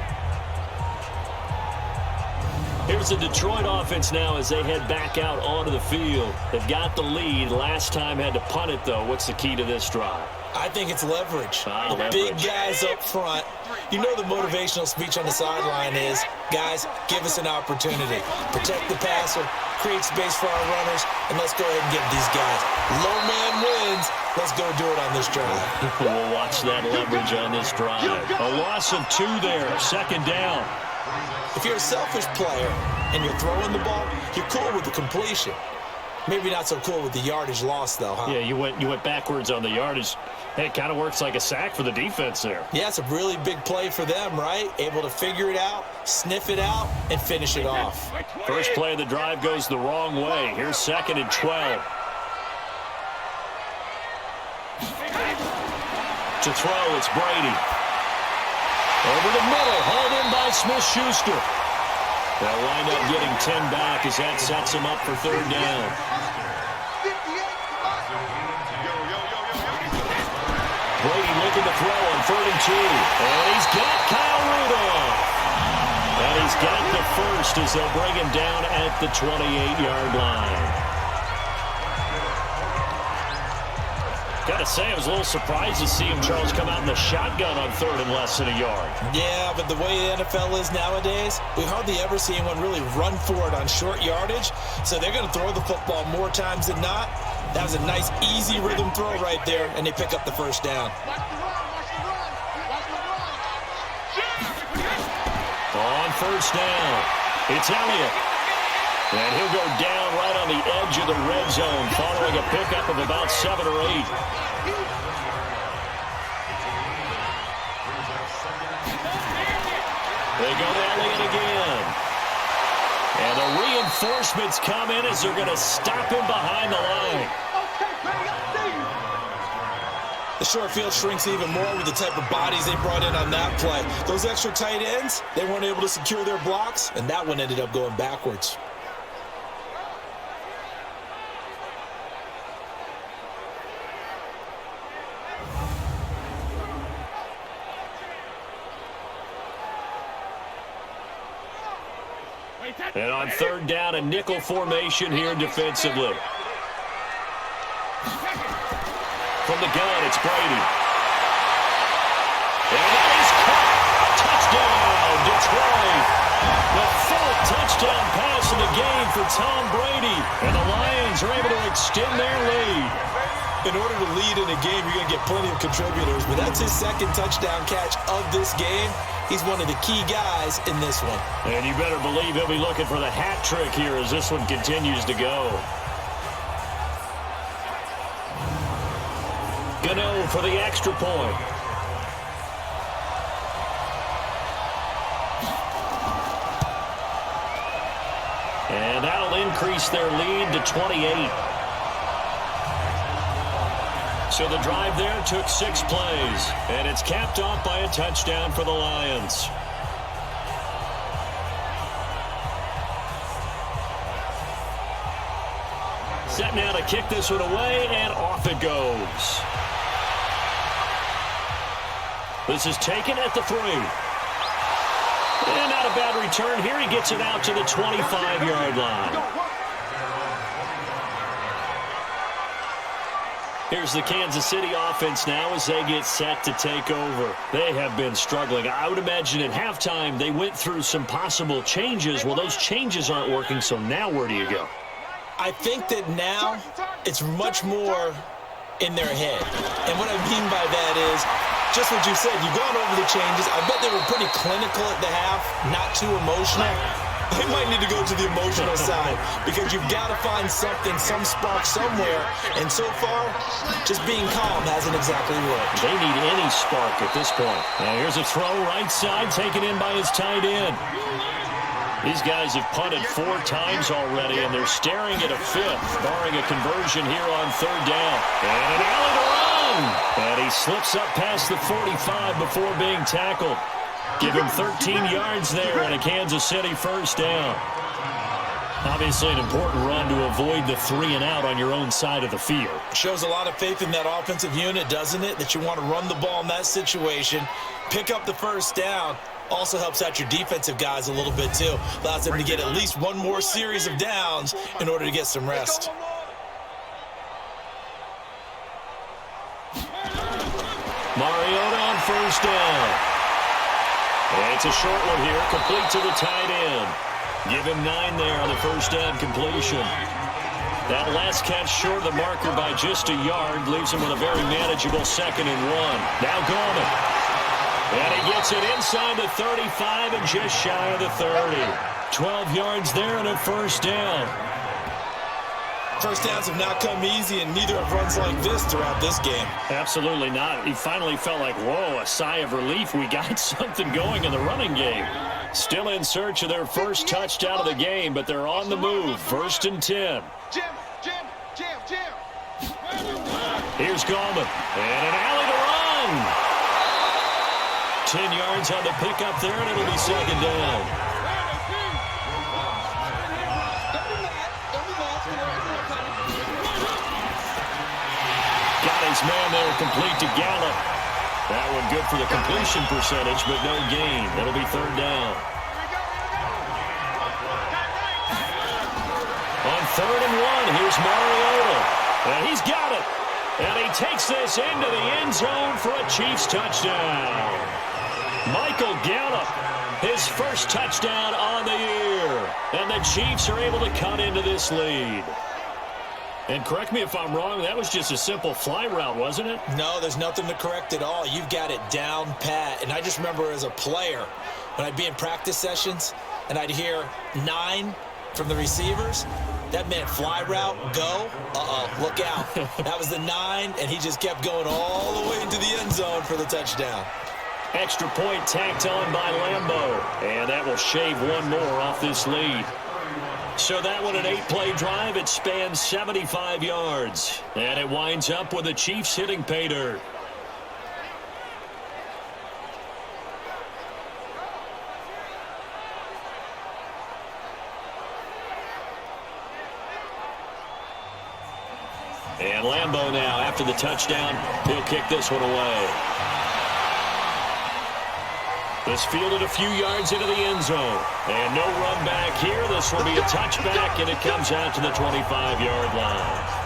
B: Here's the Detroit offense now as they head back out onto the field. They've got the lead. Last time had to punt it, though. What's the key to this drive?
C: I think it's leverage.
B: Leverage.
C: Big guys up front. You know the motivational speech on the sideline is, guys, give us an opportunity. Protect the passer, create space for our runners, and let's go ahead and give these guys. Low man wins. Let's go do it on this drive.
B: We'll watch that leverage on this drive. A loss of 2 there, second down.
C: If you're a selfish player and you're throwing the ball, you're cool with the completion. Maybe not so cool with the yardage loss, though, huh?
B: Yeah, you went backwards on the yardage. Hey, it kind of works like a sack for the defense there.
C: Yeah, it's a really big play for them, right? Able to figure it out, sniff it out, and finish it off.
B: First play of the drive goes the wrong way. Here's 2nd and 12. To throw, it's Brady. Over the middle, hauled in by Smith-Schuster. They'll wind up getting 10 back as that sets them up for 3rd down. Brady looking to throw on 3rd and 2. And he's got Kyle Rudolph. And he's got the first as they'll bring him down at the 28-yard line. Gotta say, I was a little surprised to see him, Charles, come out in the shotgun on 3rd and less than a yard.
C: Yeah, but the way the NFL is nowadays, we hardly ever see anyone really run for it on short yardage. So they're going to throw the football more times than not. That was a nice, easy rhythm throw right there, and they pick up the first down.
B: On 1st down, it's Elliott. And he'll go down right on the edge of the red zone, following a pickup of about 7 or 8. They go to Elliott again. And the reinforcements come in as they're going to stop him behind the line.
C: The short field shrinks even more with the type of bodies they brought in on that play. Those extra tight ends, they weren't able to secure their blocks, and that one ended up going backwards.
B: And on 3rd down, a nickel formation here defensively. From the gun, it's Brady. And that is caught. Touchdown, Detroit. The 4th touchdown pass in the game for Tom Brady. And the Lions are able to extend their lead.
C: In order to lead in a game, you're going to get plenty of contributors, but that's his 2nd touchdown catch of this game. He's one of the key guys in this one.
B: And you better believe he'll be looking for the hat trick here as this one continues to go. Gano for the extra point. And that'll increase their lead to 28. So the drive there took 6 plays, and it's capped off by a touchdown for the Lions. Set now to kick this one away, and off it goes. This is taken at the 3. And not a bad return here. He gets it out to the 25-yard line. Here's the Kansas City offense now as they get set to take over. They have been struggling. I would imagine at halftime they went through some possible changes. Well, those changes aren't working, so now where do you go?
C: I think that now it's much more in their head. And what I mean by that is just what you said. You've gone over the changes. I bet they were pretty clinical at the half, not too emotional. They might need to go to the emotional side because you've got to find something, some spark somewhere. And so far, just being calm hasn't exactly worked.
B: They need any spark at this point. Now here's a throw right side taken in by his tight end. These guys have punted 4 times already, and they're staring at a 5th, barring a conversion here on 3rd down. And an alley to run! And he slips up past the 45 before being tackled. Give him 13 yards there and a Kansas City 1st down. Obviously an important run to avoid the 3 and out on your own side of the field.
C: Shows a lot of faith in that offensive unit, doesn't it? That you want to run the ball in that situation, pick up the 1st down. Also helps out your defensive guys a little bit too. Allows them to get at least one more series of downs in order to get some rest.
B: Mariota on 1st down. And it's a short one here, complete to the tight end. Give him 9 there on the 1st down completion. That last catch short of the marker by just a yard leaves him with a very manageable 2nd and 1. Now Gorman. And he gets it inside the 35 and just shy of the 30. 12 yards there and a 1st down.
C: 1st downs have not come easy, and neither have runs like this throughout this game.
B: Absolutely not. He finally felt like, whoa, a sigh of relief. We got something going in the running game. Still in search of their first touchdown of the game, but they're on the move. 1st and 10.
D: Jim.
B: Here's Gallman. And an alley to run. 10 yards on the pickup there, and it'll be 2nd down. Got his man there, complete to Gallup. That one good for the completion percentage, but no gain. That'll be 3rd down. On 3rd and 1, here's Mariota. And he's got it. And he takes this into the end zone for a Chiefs touchdown. Michael Gallup, his first touchdown on the year. And the Chiefs are able to cut into this lead. And correct me if I'm wrong, that was just a simple fly route, wasn't it?
C: No, there's nothing to correct at all. You've got it down pat. And I just remember as a player, when I'd be in practice sessions and I'd hear 9 from the receivers, that meant fly route, go, look out. That was the 9, and he just kept going all the way into the end zone for the touchdown.
B: Extra point tacked on by Lambeau. And that will shave 1 more off this lead. So that one, an 8-play drive. It spans 75 yards. And it winds up with the Chiefs hitting pay dirt. And Lambeau now, after the touchdown, he'll kick this one away. This fielded a few yards into the end zone. And no run back here. This will be a touchback, and it comes out to the 25-yard line.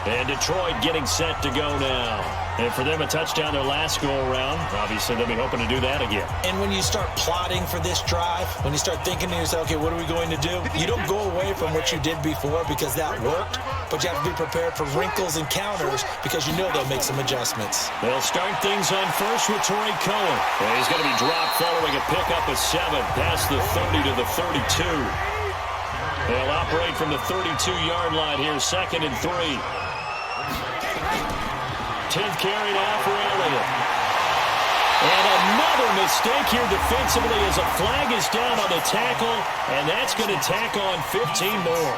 B: And Detroit getting set to go now. And for them, a touchdown their last go-around. Obviously, they'll be hoping to do that again.
C: And when you start plotting for this drive, when you start thinking to yourself, okay, what are we going to do? You don't go away from what you did before because that worked, but you have to be prepared for wrinkles and counters because you know they'll make some adjustments.
B: They'll start things on first with Torrey Cohen. And he's going to be dropped following a pickup of 7 past the 30 to the 32. They'll operate from the 32-yard line here, 2nd and 3. 10th carry now for Elliott. And another mistake here defensively as a flag is down on the tackle, and that's going to tack on 15 more.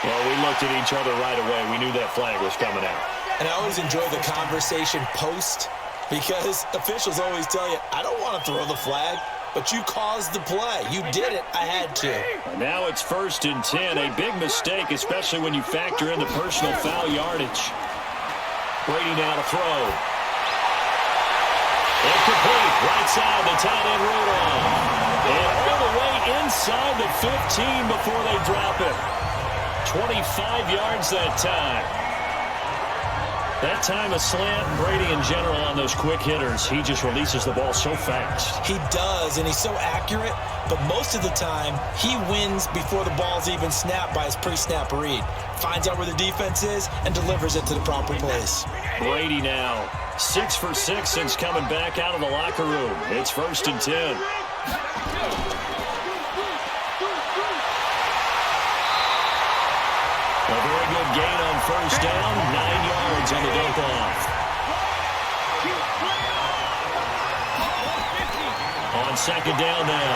B: Well, we looked at each other right away. We knew that flag was coming out.
C: And I always enjoy the conversation post because officials always tell you, I don't want to throw the flag. But you caused the play. You did it. I had to.
B: Now it's 1st and 10. A big mistake, especially when you factor in the personal foul yardage. Brady now to throw. Incomplete. Right side, the tight end rolled on. And all the way inside the 15 before they drop it. 25 yards that time. That time a slant. Brady in general on those quick hitters. He just releases the ball so fast.
C: He does, and he's so accurate. But most of the time, he wins before the ball's even snapped by his pre-snap read. Finds out where the defense is and delivers it to the proper place.
B: Brady now 6 for 6 since coming back out of the locker room. It's 1st and 10. A very good gain on 1st down. 9 yards on the dump-off. second down now.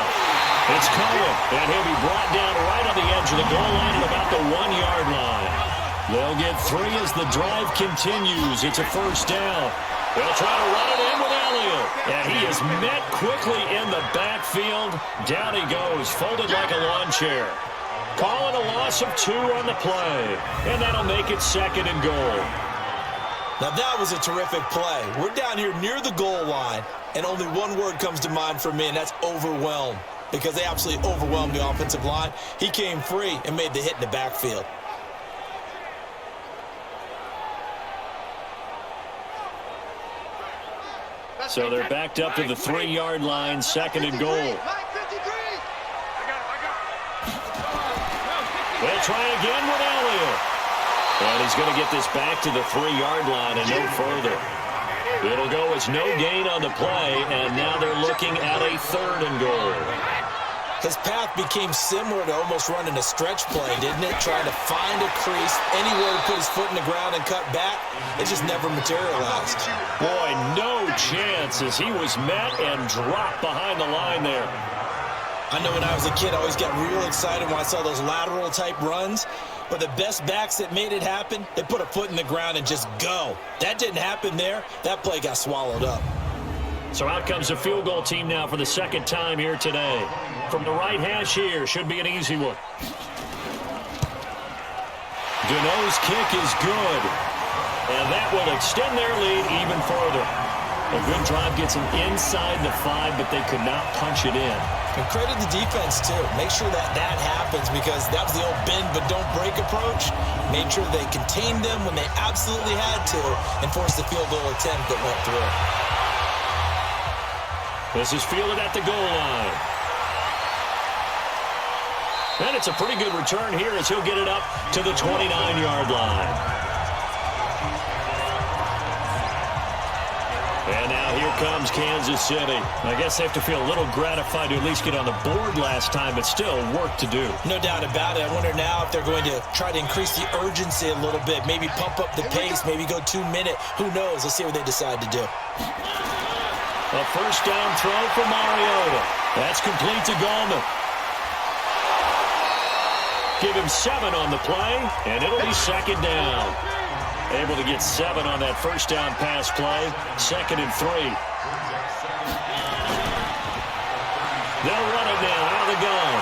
B: It's Cohen, and he'll be brought down right on the edge of the goal line at about the 1-yard line. They'll get 3 as the drive continues. It's a first down. They'll try to run it in with Elliott. And he is met quickly in the backfield. Down he goes, folded like a lawn chair. Calling a loss of 2 on the play. And that'll make it second and goal.
C: Now that was a terrific play. We're down here near the goal line, and only one word comes to mind for me, and that's overwhelmed. Because they absolutely overwhelmed the offensive line. He came free and made the hit in the backfield.
B: So they're backed up to the 3-yard line, second and goal. They'll try again with Elliott. And he's going to get this back to the 3-yard line and no further. It'll go as no gain on the play, and now they're looking at a 3rd and goal.
C: His path became similar to almost running a stretch play, didn't it? Trying to find a crease, anywhere to put his foot in the ground and cut back. It just never materialized.
B: Boy, no chance as he was met and dropped behind the line there.
C: I know when I was a kid, I always got real excited when I saw those lateral-type runs. But the best backs that made it happen, they put a foot in the ground and just go. That didn't happen there. That play got swallowed up.
B: So out comes a field goal team now for the second time here today. From the right hash here, should be an easy one. Gano's kick is good. And that will extend their lead even further. A good drive gets them inside the 5, but they could not punch it in.
C: And credit the defense, too. Make sure that happens because that was the old bend but don't break approach. Made sure they contained them when they absolutely had to and forced the field goal attempt that went through.
B: This is fielded at the goal line. And it's a pretty good return here as he'll get it up to the 29-yard line. And now here comes Kansas City. I guess they have to feel a little gratified to at least get on the board last time, but still work to do.
C: No doubt about it. I wonder now if they're going to try to increase the urgency a little bit, maybe pump up the pace, maybe go 2-minute. Who knows? Let's see what they decide to do.
B: A first down throw for Mariota. That's complete to Gallman. Give him 7 on the play, and it'll be second down. Able to get 7 on that first down pass play. 2nd and 3. They'll run it now out of the gun.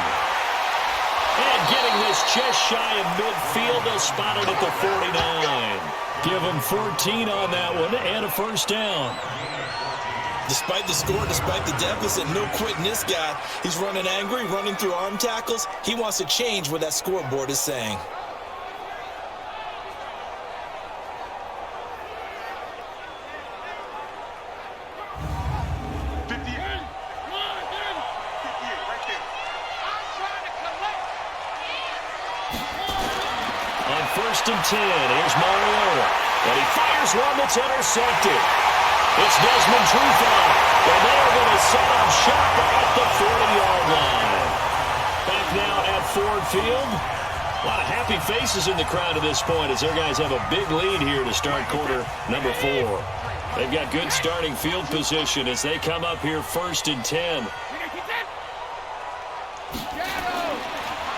B: And getting this just shy of midfield, they'll spot it at the 49. Give him 14 on that one and a first down.
C: Despite the score, despite the deficit, no quitting this guy. He's running angry, running through arm tackles. He wants to change what that scoreboard is saying.
B: On 1st and 10, here's Mariota. And he fires one that's intercepted. It's Desmond Trufant, and they're going to set up shop at the 40-yard line. Back now at Ford Field. A lot of happy faces in the crowd at this point as their guys have a big lead here to start quarter number 4. They've got good starting field position as they come up here 1st and 10.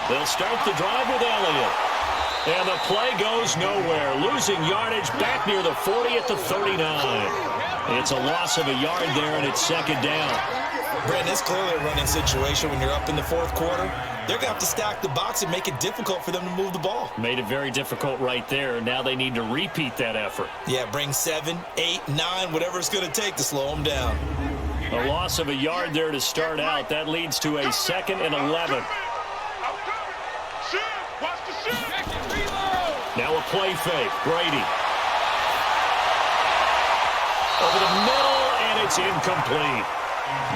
B: They'll start the drive with Elliott. And the play goes nowhere. Losing yardage back near the 40 at the 39. It's a loss of a yard there, and it's second down.
C: Brandon, it's clearly a running situation when you're up in the 4th quarter. They're going to have to stack the box and make it difficult for them to move the ball.
B: Made it very difficult right there. Now they need to repeat that effort.
C: Yeah, bring 7, 8, 9, whatever it's going to take to slow them down.
B: A loss of a yard there to start out. That leads to a 2nd and 11. Now a play fake. Brady. Over the middle, and it's incomplete.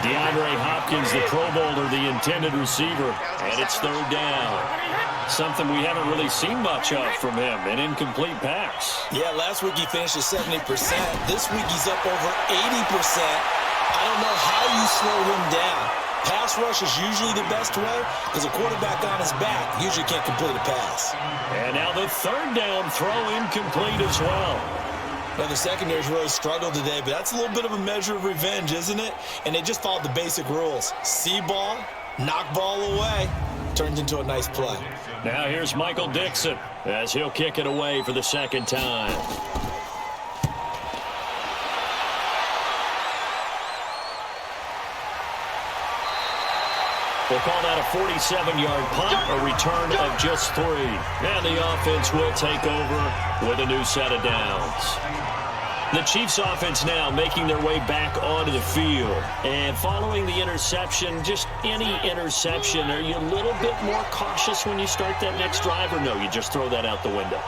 B: DeAndre Hopkins, the Pro Bowler, the intended receiver, and it's 3rd down. Something we haven't really seen much of from him, an incomplete pass.
C: Yeah, last week he finished at 70%. This week he's up over 80%. I don't know how you slow him down. Pass rush is usually the best way because a quarterback on his back usually can't complete a pass.
B: And now the 3rd down throw incomplete as well.
C: Now, the secondary's really struggled today, but that's a little bit of a measure of revenge, isn't it? And they just followed the basic rules. See ball, knock ball away. Turns into a nice play.
B: Now here's Michael Dixon as he'll kick it away for the second time. We'll call that a 47-yard punt, a return of just 3. And the offense will take over with a new set of downs. The Chiefs offense now making their way back onto the field. And following the interception, just any interception, are you a little bit more cautious when you start that next drive, or no, you just throw that out the window?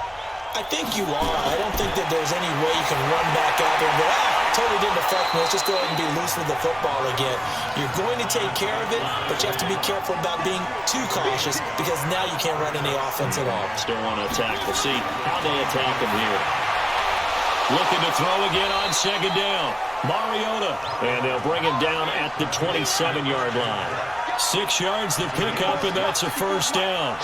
C: I think you are. I don't think that there's any way you can run back out there and go, totally didn't affect me. Let's just go ahead and be loose with the football again. You're going to take care of it, but you have to be careful about being too cautious because now you can't run any offense at all.
B: Still want to attack. We'll see how they attack him here. Looking to throw again on second down. Mariota. And they'll bring him down at the 27-yard line. 6 yards the pickup, and that's a first down.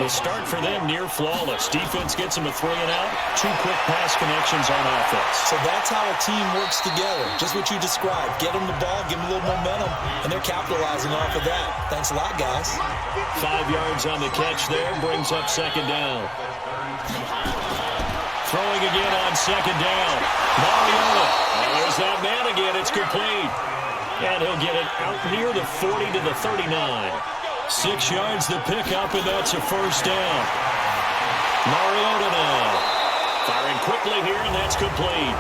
B: The start for them near flawless. Defense gets them a 3-and-out. 2 quick pass connections on offense.
C: So that's how a team works together. Just what you described. Get them the ball, give them a little momentum, and they're capitalizing off of that. Thanks a lot, guys.
B: 5 yards on the catch there. Brings up second down. Throwing again on second down. Mariota. There's that man again. It's complete. And he'll get it out near the 40 to the 39. 6 yards the pickup, and that's a first down. Mariota now. Firing quickly here, and that's complete.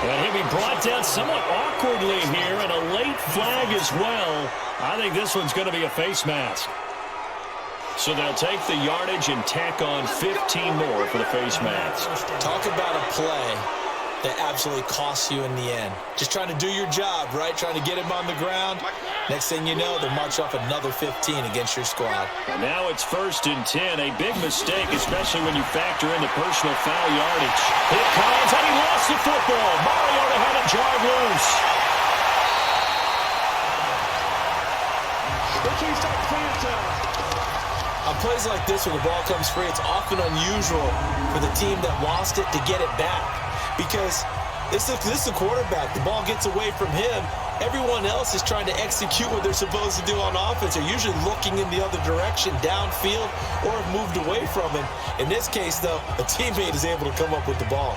B: And he'll be brought down somewhat awkwardly here, and a late flag as well. I think this one's going to be a face mask. So they'll take the yardage and tack on 15 more for the face mask.
C: Talk about a play that absolutely costs you in the end. Just trying to do your job, right? Trying to get him on the ground. Next thing you know, they'll march off another 15 against your squad.
B: And now it's 1st and 10. A big mistake, especially when you factor in the personal foul yardage. Here comes, and he lost the football. Mariota had it drive loose.
C: On plays like this where the ball comes free, it's often unusual for the team that lost it to get it back. Because this is the quarterback. The ball gets away from him. Everyone else is trying to execute what they're supposed to do on offense. They're usually looking in the other direction, downfield, or have moved away from him. In this case, though, a teammate is able to come up with the ball.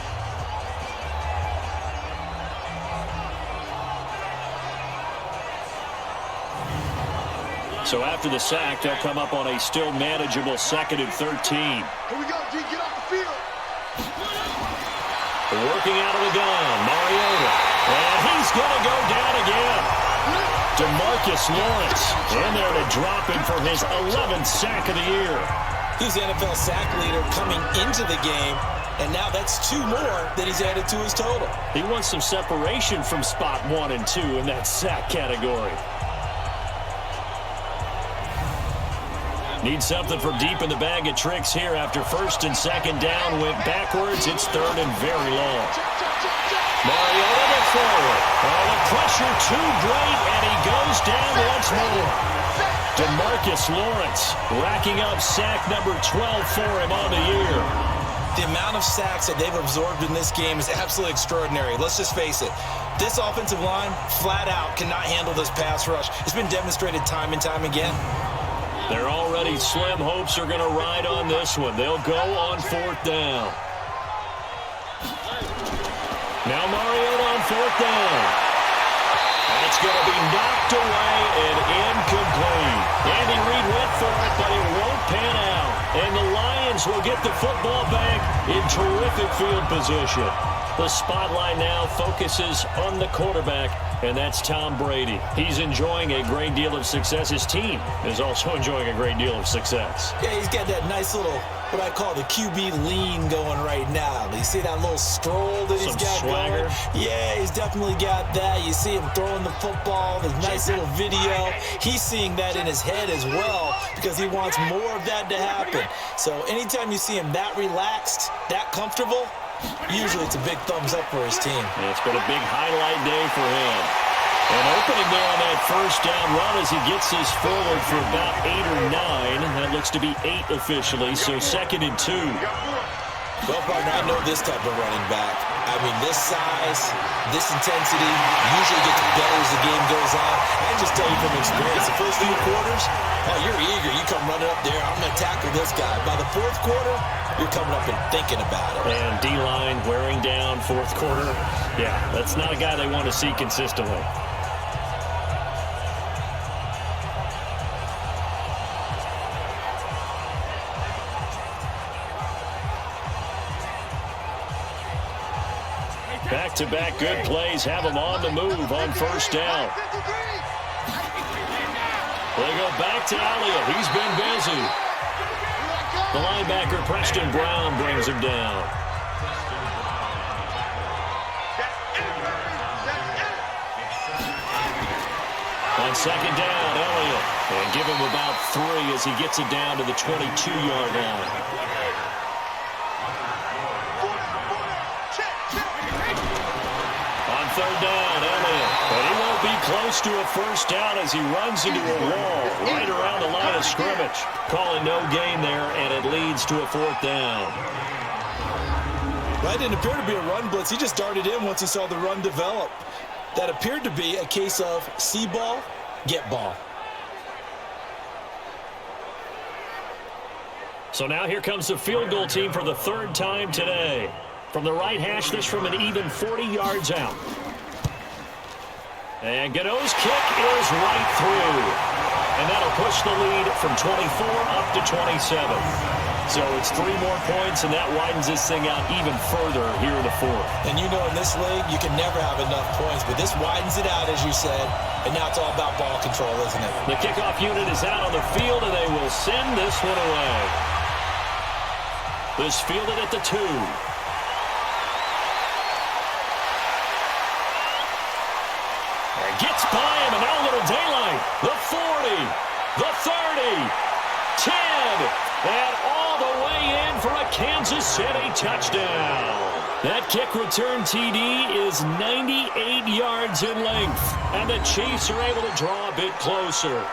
B: So after the sack, they'll come up on a still manageable 2nd and 13.
D: Here we go, G. Get off the field.
B: Working out of the gun, Mariota. And he's going to go down again. DeMarcus Lawrence in there to drop him for his 11th sack of the year.
C: He's the NFL sack leader coming into the game, and now that's 2 more that he's added to his total.
B: He wants some separation from spot 1 and 2 in that sack category. Need something from deep in the bag of tricks here after 1st and 2nd down. Went backwards. It's 3rd and very long. Mariota to forward. Oh, the pressure too great, and he goes down once more. DeMarcus Lawrence racking up sack number 12 for him on the year.
C: The amount of sacks that they've absorbed in this game is absolutely extraordinary. Let's just face it. This offensive line, flat out, cannot handle this pass rush. It's been demonstrated time and time again.
B: Their already slim hopes are going to ride on this one. They'll go on 4th down. Now Mariota on 4th down. And it's going to be knocked away and incomplete. Andy Reid went for it, but it won't pan out. And the Lions will get the football back in terrific field position. The spotlight now focuses on the quarterback, and that's Tom Brady. He's enjoying a great deal of success. His team is also enjoying a great deal of success.
C: Yeah, he's got that nice little, what I call the QB lean going right now. You see that little stroll that he's got
B: swagger
C: going? Yeah, he's definitely got that. You see him throwing the football, the nice little video. He's seeing that in his head as well because he wants more of that to happen. So anytime you see him that relaxed, that comfortable, usually it's a big thumbs up for his team.
B: And it's been a big highlight day for him. And opening there on that 1st down run as he gets this forward for about 8 or 9. That looks to be 8 officially, so 2nd and 2.
C: Well, partner, I know this type of running back. I mean, this size, this intensity usually gets better as the game goes on. I can just tell you from experience, the first few quarters, oh, you're eager. You come running up there, I'm going to tackle this guy. By the fourth quarter, you're coming up and thinking about it.
B: And D-line wearing down fourth quarter. Yeah, that's not a guy they want to see consistently. Back-to-back good plays have them on the move on first down. They go back to Elliott. He's been busy. The linebacker, Preston Brown, brings him down. On second down, Elliott. And give him about 3 as he gets it down to the 22-yard line. Third down, Elliott. But he won't be close to a first down as he runs into a wall right around the line of scrimmage. Calling no gain there, and it leads to a fourth down.
C: That didn't appear to be a run blitz. He just darted in once he saw the run develop. That appeared to be a case of see ball, get ball.
B: So now here comes the field goal team for the third time today. From the right hash, this from an even 40 yards out. And Gano's kick is right through. And that'll push the lead from 24 up to 27. So it's 3 more points, and that widens this thing out even further here in the fourth.
C: And you know in this league, you can never have enough points, but this widens it out, as you said, and now it's all about ball control, isn't it?
B: The kickoff unit is out on the field, and they will send this one away. This fielded at the 2. Gets by him, and now a little daylight. The 40, the 30, 10, and all the way in for a Kansas City touchdown. That kick return TD is 98 yards in length, and the Chiefs are able to draw a bit closer.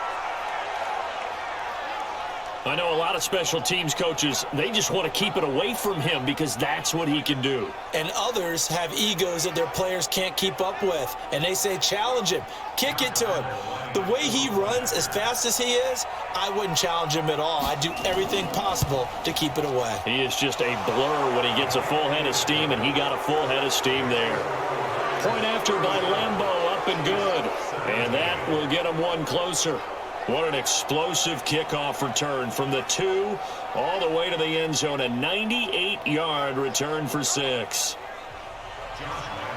B: I know a lot of special teams coaches, they just want to keep it away from him because that's what he can do.
C: And others have egos that their players can't keep up with. And they say, challenge him, kick it to him. The way he runs as fast as he is, I wouldn't challenge him at all. I'd do everything possible to keep it away.
B: He is just a blur when he gets a full head of steam, and he got a full head of steam there. Point after by Lambeau, up and good. And that will get him one closer. What an explosive kickoff return from the 2 all the way to the end zone. A 98-yard return for 6.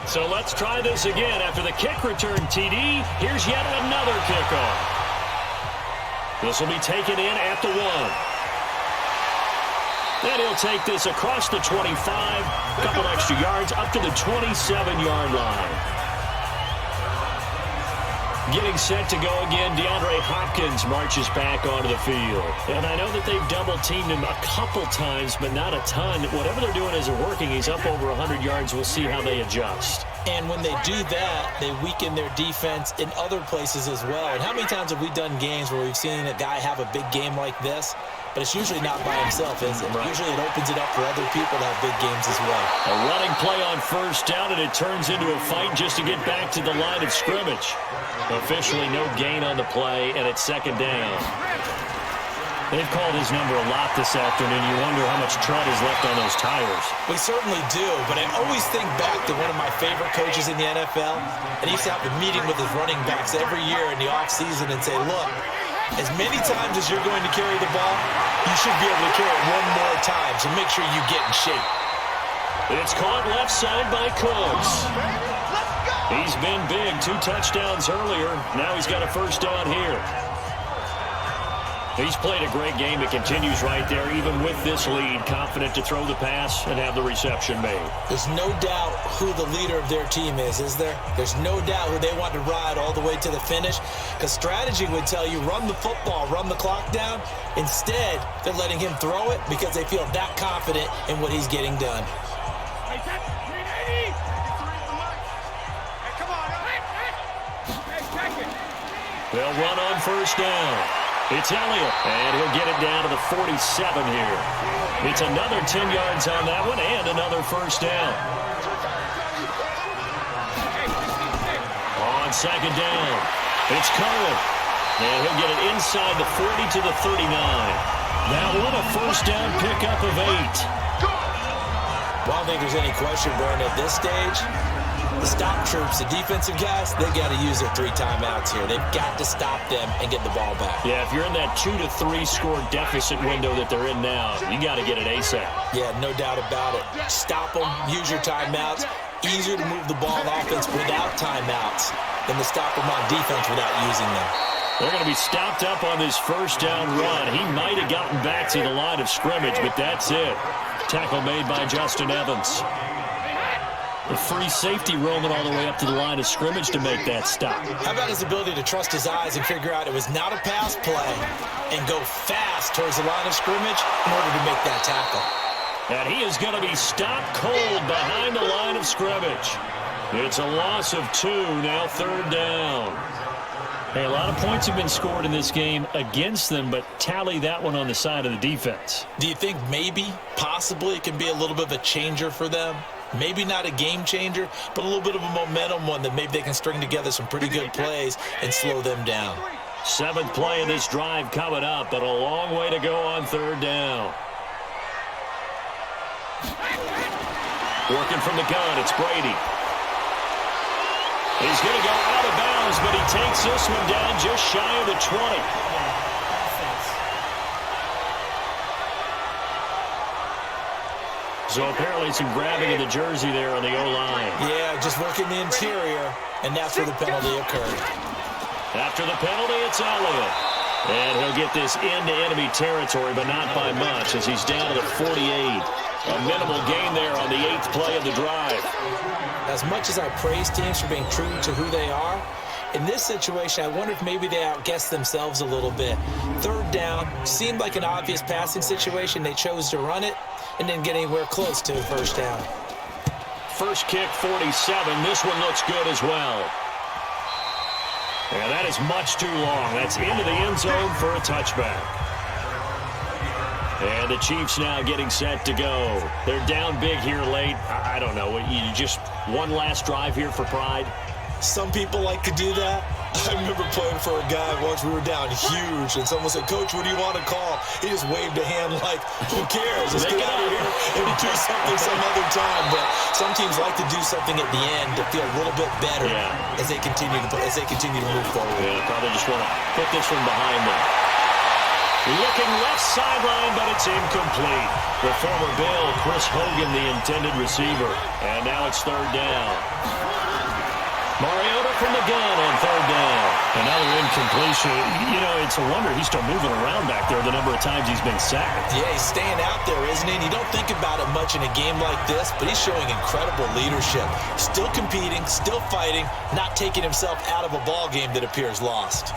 B: So let's try this again. After the kick return TD, here's yet another kickoff. This will be taken in at the 1. Then he'll take this across the 25, a couple extra yards, up to the 27-yard line. Getting set to go again, DeAndre Hopkins marches back onto the field. And I know that they've double-teamed him a couple times, but not a ton. Whatever they're doing isn't working. He's up over 100 yards. We'll see how they adjust.
C: And when they do that, they weaken their defense in other places as well. And how many times have we done games where we've seen a guy have a big game like this? But it's usually not by himself, is it? Right. Usually it opens it up for other people to have big games as well.
B: A running play on first down, and it turns into a fight just to get back to the line of scrimmage. Officially no gain on the play, and it's second down. They've called his number a lot this afternoon. You wonder how much tread is left on those tires.
C: We certainly do, but I always think back to one of my favorite coaches in the NFL, and he used to have a meeting with his running backs every year in the offseason and say, look, as many times as you're going to carry the ball, you should be able to carry it one more time, so make sure you get in shape.
B: It's caught left side by Cooks. He's been big, 2 touchdowns earlier. Now he's got a first down here. He's played a great game. It continues right there, even with this lead, confident to throw the pass and have the reception made.
C: There's no doubt who the leader of their team is there? There's no doubt who they want to ride all the way to the finish, because strategy would tell you run the football, run the clock down. Instead, they're letting him throw it because they feel that confident in what he's getting done.
B: They'll run on first down. It's Elliott, and he'll get it down to the 47 here. It's another 10 yards on that one and another first down. On second down, it's Cohen, and he'll get it inside the 40 to the 39. That one a first down pickup of 8.
C: Well, I don't think there's any question, Brandon, at this stage, the stop troops, the defensive guys, they got to use their 3 timeouts here. They've got to stop them and get the ball back.
B: Yeah, if you're in that 2 to 3 score deficit window that they're in now, you got to get it ASAP.
C: Yeah, no doubt about it. Stop them, use your timeouts. Easier to move the ball on offense without timeouts than to stop them on defense without using them.
B: They're going to be stopped up on this first down run. He might have gotten back to the line of scrimmage, but that's it. Tackle made by Justin Evans. The free safety roaming all the way up to the line of scrimmage to make that stop.
C: How about his ability to trust his eyes and figure out it was not a pass play and go fast towards the line of scrimmage in order to make that tackle.
B: And he is going to be stopped cold behind the line of scrimmage. It's a loss of 2, now third down. Hey, a lot of points have been scored in this game against them, but tally that one on the side of the defense.
C: Do you think maybe, possibly, it can be a little bit of a changer for them? Maybe not a game changer, but a little bit of a momentum one that maybe they can string together some pretty good plays and slow them down.
B: 7th play of this drive coming up, but a long way to go on third down. Working from the gun, it's Brady. He's going to go out of bounds, but he takes this one down just shy of the 20. So apparently some grabbing of the jersey there on the O-line.
C: Yeah, just working the interior, and that's where the penalty occurred.
B: After the penalty, it's Elliott. And he'll get this into enemy territory, but not by much, as he's down to the 48. A minimal gain there on the 8th play of the drive.
C: As much as I praise teams for being true to who they are, in this situation, I wonder if maybe they outguessed themselves a little bit. Third down seemed like an obvious passing situation. They chose to run it and didn't get anywhere close to a first down.
B: First kick, 47. This one looks good as well. And that is much too long. That's into the end zone for a touchback. And the Chiefs now getting set to go. They're down big here late. I don't know. You just one last drive here for pride?
C: Some people like to do that. I remember playing for a guy once. We were down huge, and someone said, "Coach, what do you want to call?" He just waved a hand like, "Who cares? Let's get out of here and do something some other time." But some teams like to do something at the end to feel a little bit better as they continue to move forward.
B: Yeah, probably just want to put this one behind them. Looking left sideline, but it's incomplete. The former Bill, Chris Hogan, the intended receiver. And now it's third down. Mariota from the gun on third down. Another incompletion. You know, it's a wonder he's still moving around back there the number of times he's been sacked.
C: Yeah, he's staying out there, isn't he? And you don't think about it much in a game like this, but he's showing incredible leadership. Still competing, still fighting, not taking himself out of a ball game that appears lost.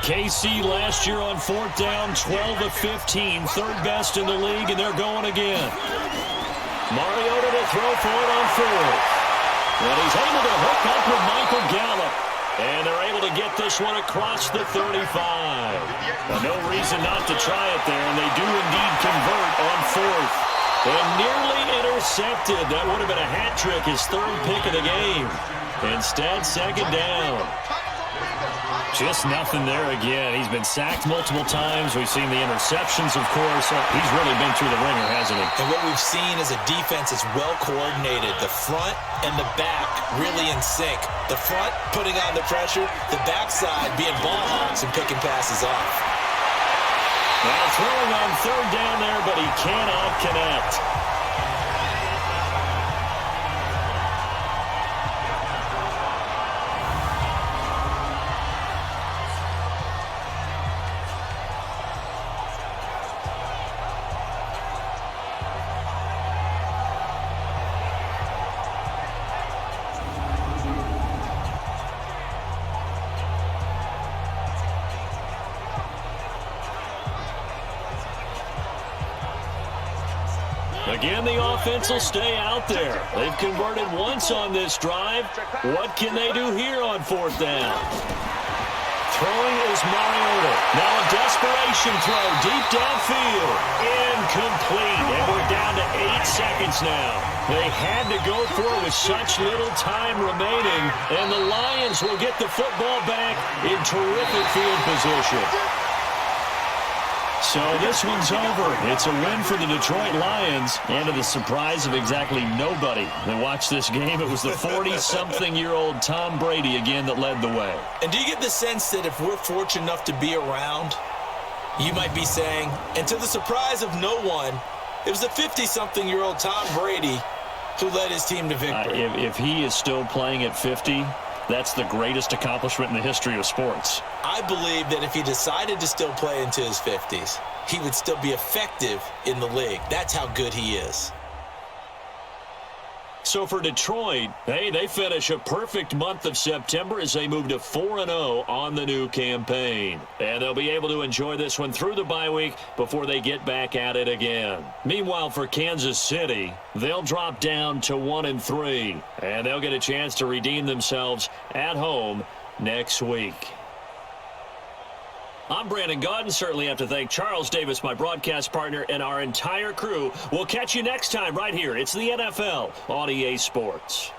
B: KC last year on fourth down, 12 of 15, third best in the league, and they're going again. Mariota to throw for it on fourth. And he's able to hook up with Michael Gallup. And they're able to get this one across the 35. Well, no reason not to try it there, and they do indeed convert on fourth. And nearly intercepted. That would have been a hat trick, his third pick of the game. Instead, second down. Just nothing there again. He's been sacked multiple times. We've seen the interceptions, of course. He's really been through the ringer, hasn't he?
C: And what we've seen is a defense that's well coordinated. The front and the back really in sync. The front putting on the pressure, the backside being ball hawks and picking passes off.
B: Now throwing on third down there, but he cannot connect. Again, the offense will stay out there. They've converted once on this drive. What can they do here on fourth down? Throwing is Mariota. Now a desperation throw deep downfield. Incomplete. And we're down to 8 seconds now. They had to go for it with such little time remaining. And the Lions will get the football back in terrific field position. So this one's over. It's a win for the Detroit Lions, and to the surprise of exactly nobody that watched this game, it was the 40-something-year-old Tom Brady again that led the way.
C: And do you get the sense that if we're fortunate enough to be around, you might be saying, and to the surprise of no one, it was the 50-something-year-old Tom Brady who led his team to victory.
B: If he is still playing at 50, that's the greatest accomplishment in the history of sports.
C: I believe that if he decided to still play into his 50s, he would still be effective in the league. That's how good he is.
B: So for Detroit, hey, they finish a perfect month of September as they move to 4-0 on the new campaign. And they'll be able to enjoy this one through the bye week before they get back at it again. Meanwhile, for Kansas City, they'll drop down to 1-3. And they'll get a chance to redeem themselves at home next week. I'm Brandon Gaudin. Certainly have to thank Charles Davis, my broadcast partner, and our entire crew. We'll catch you next time right here. It's the NFL on EA Sports.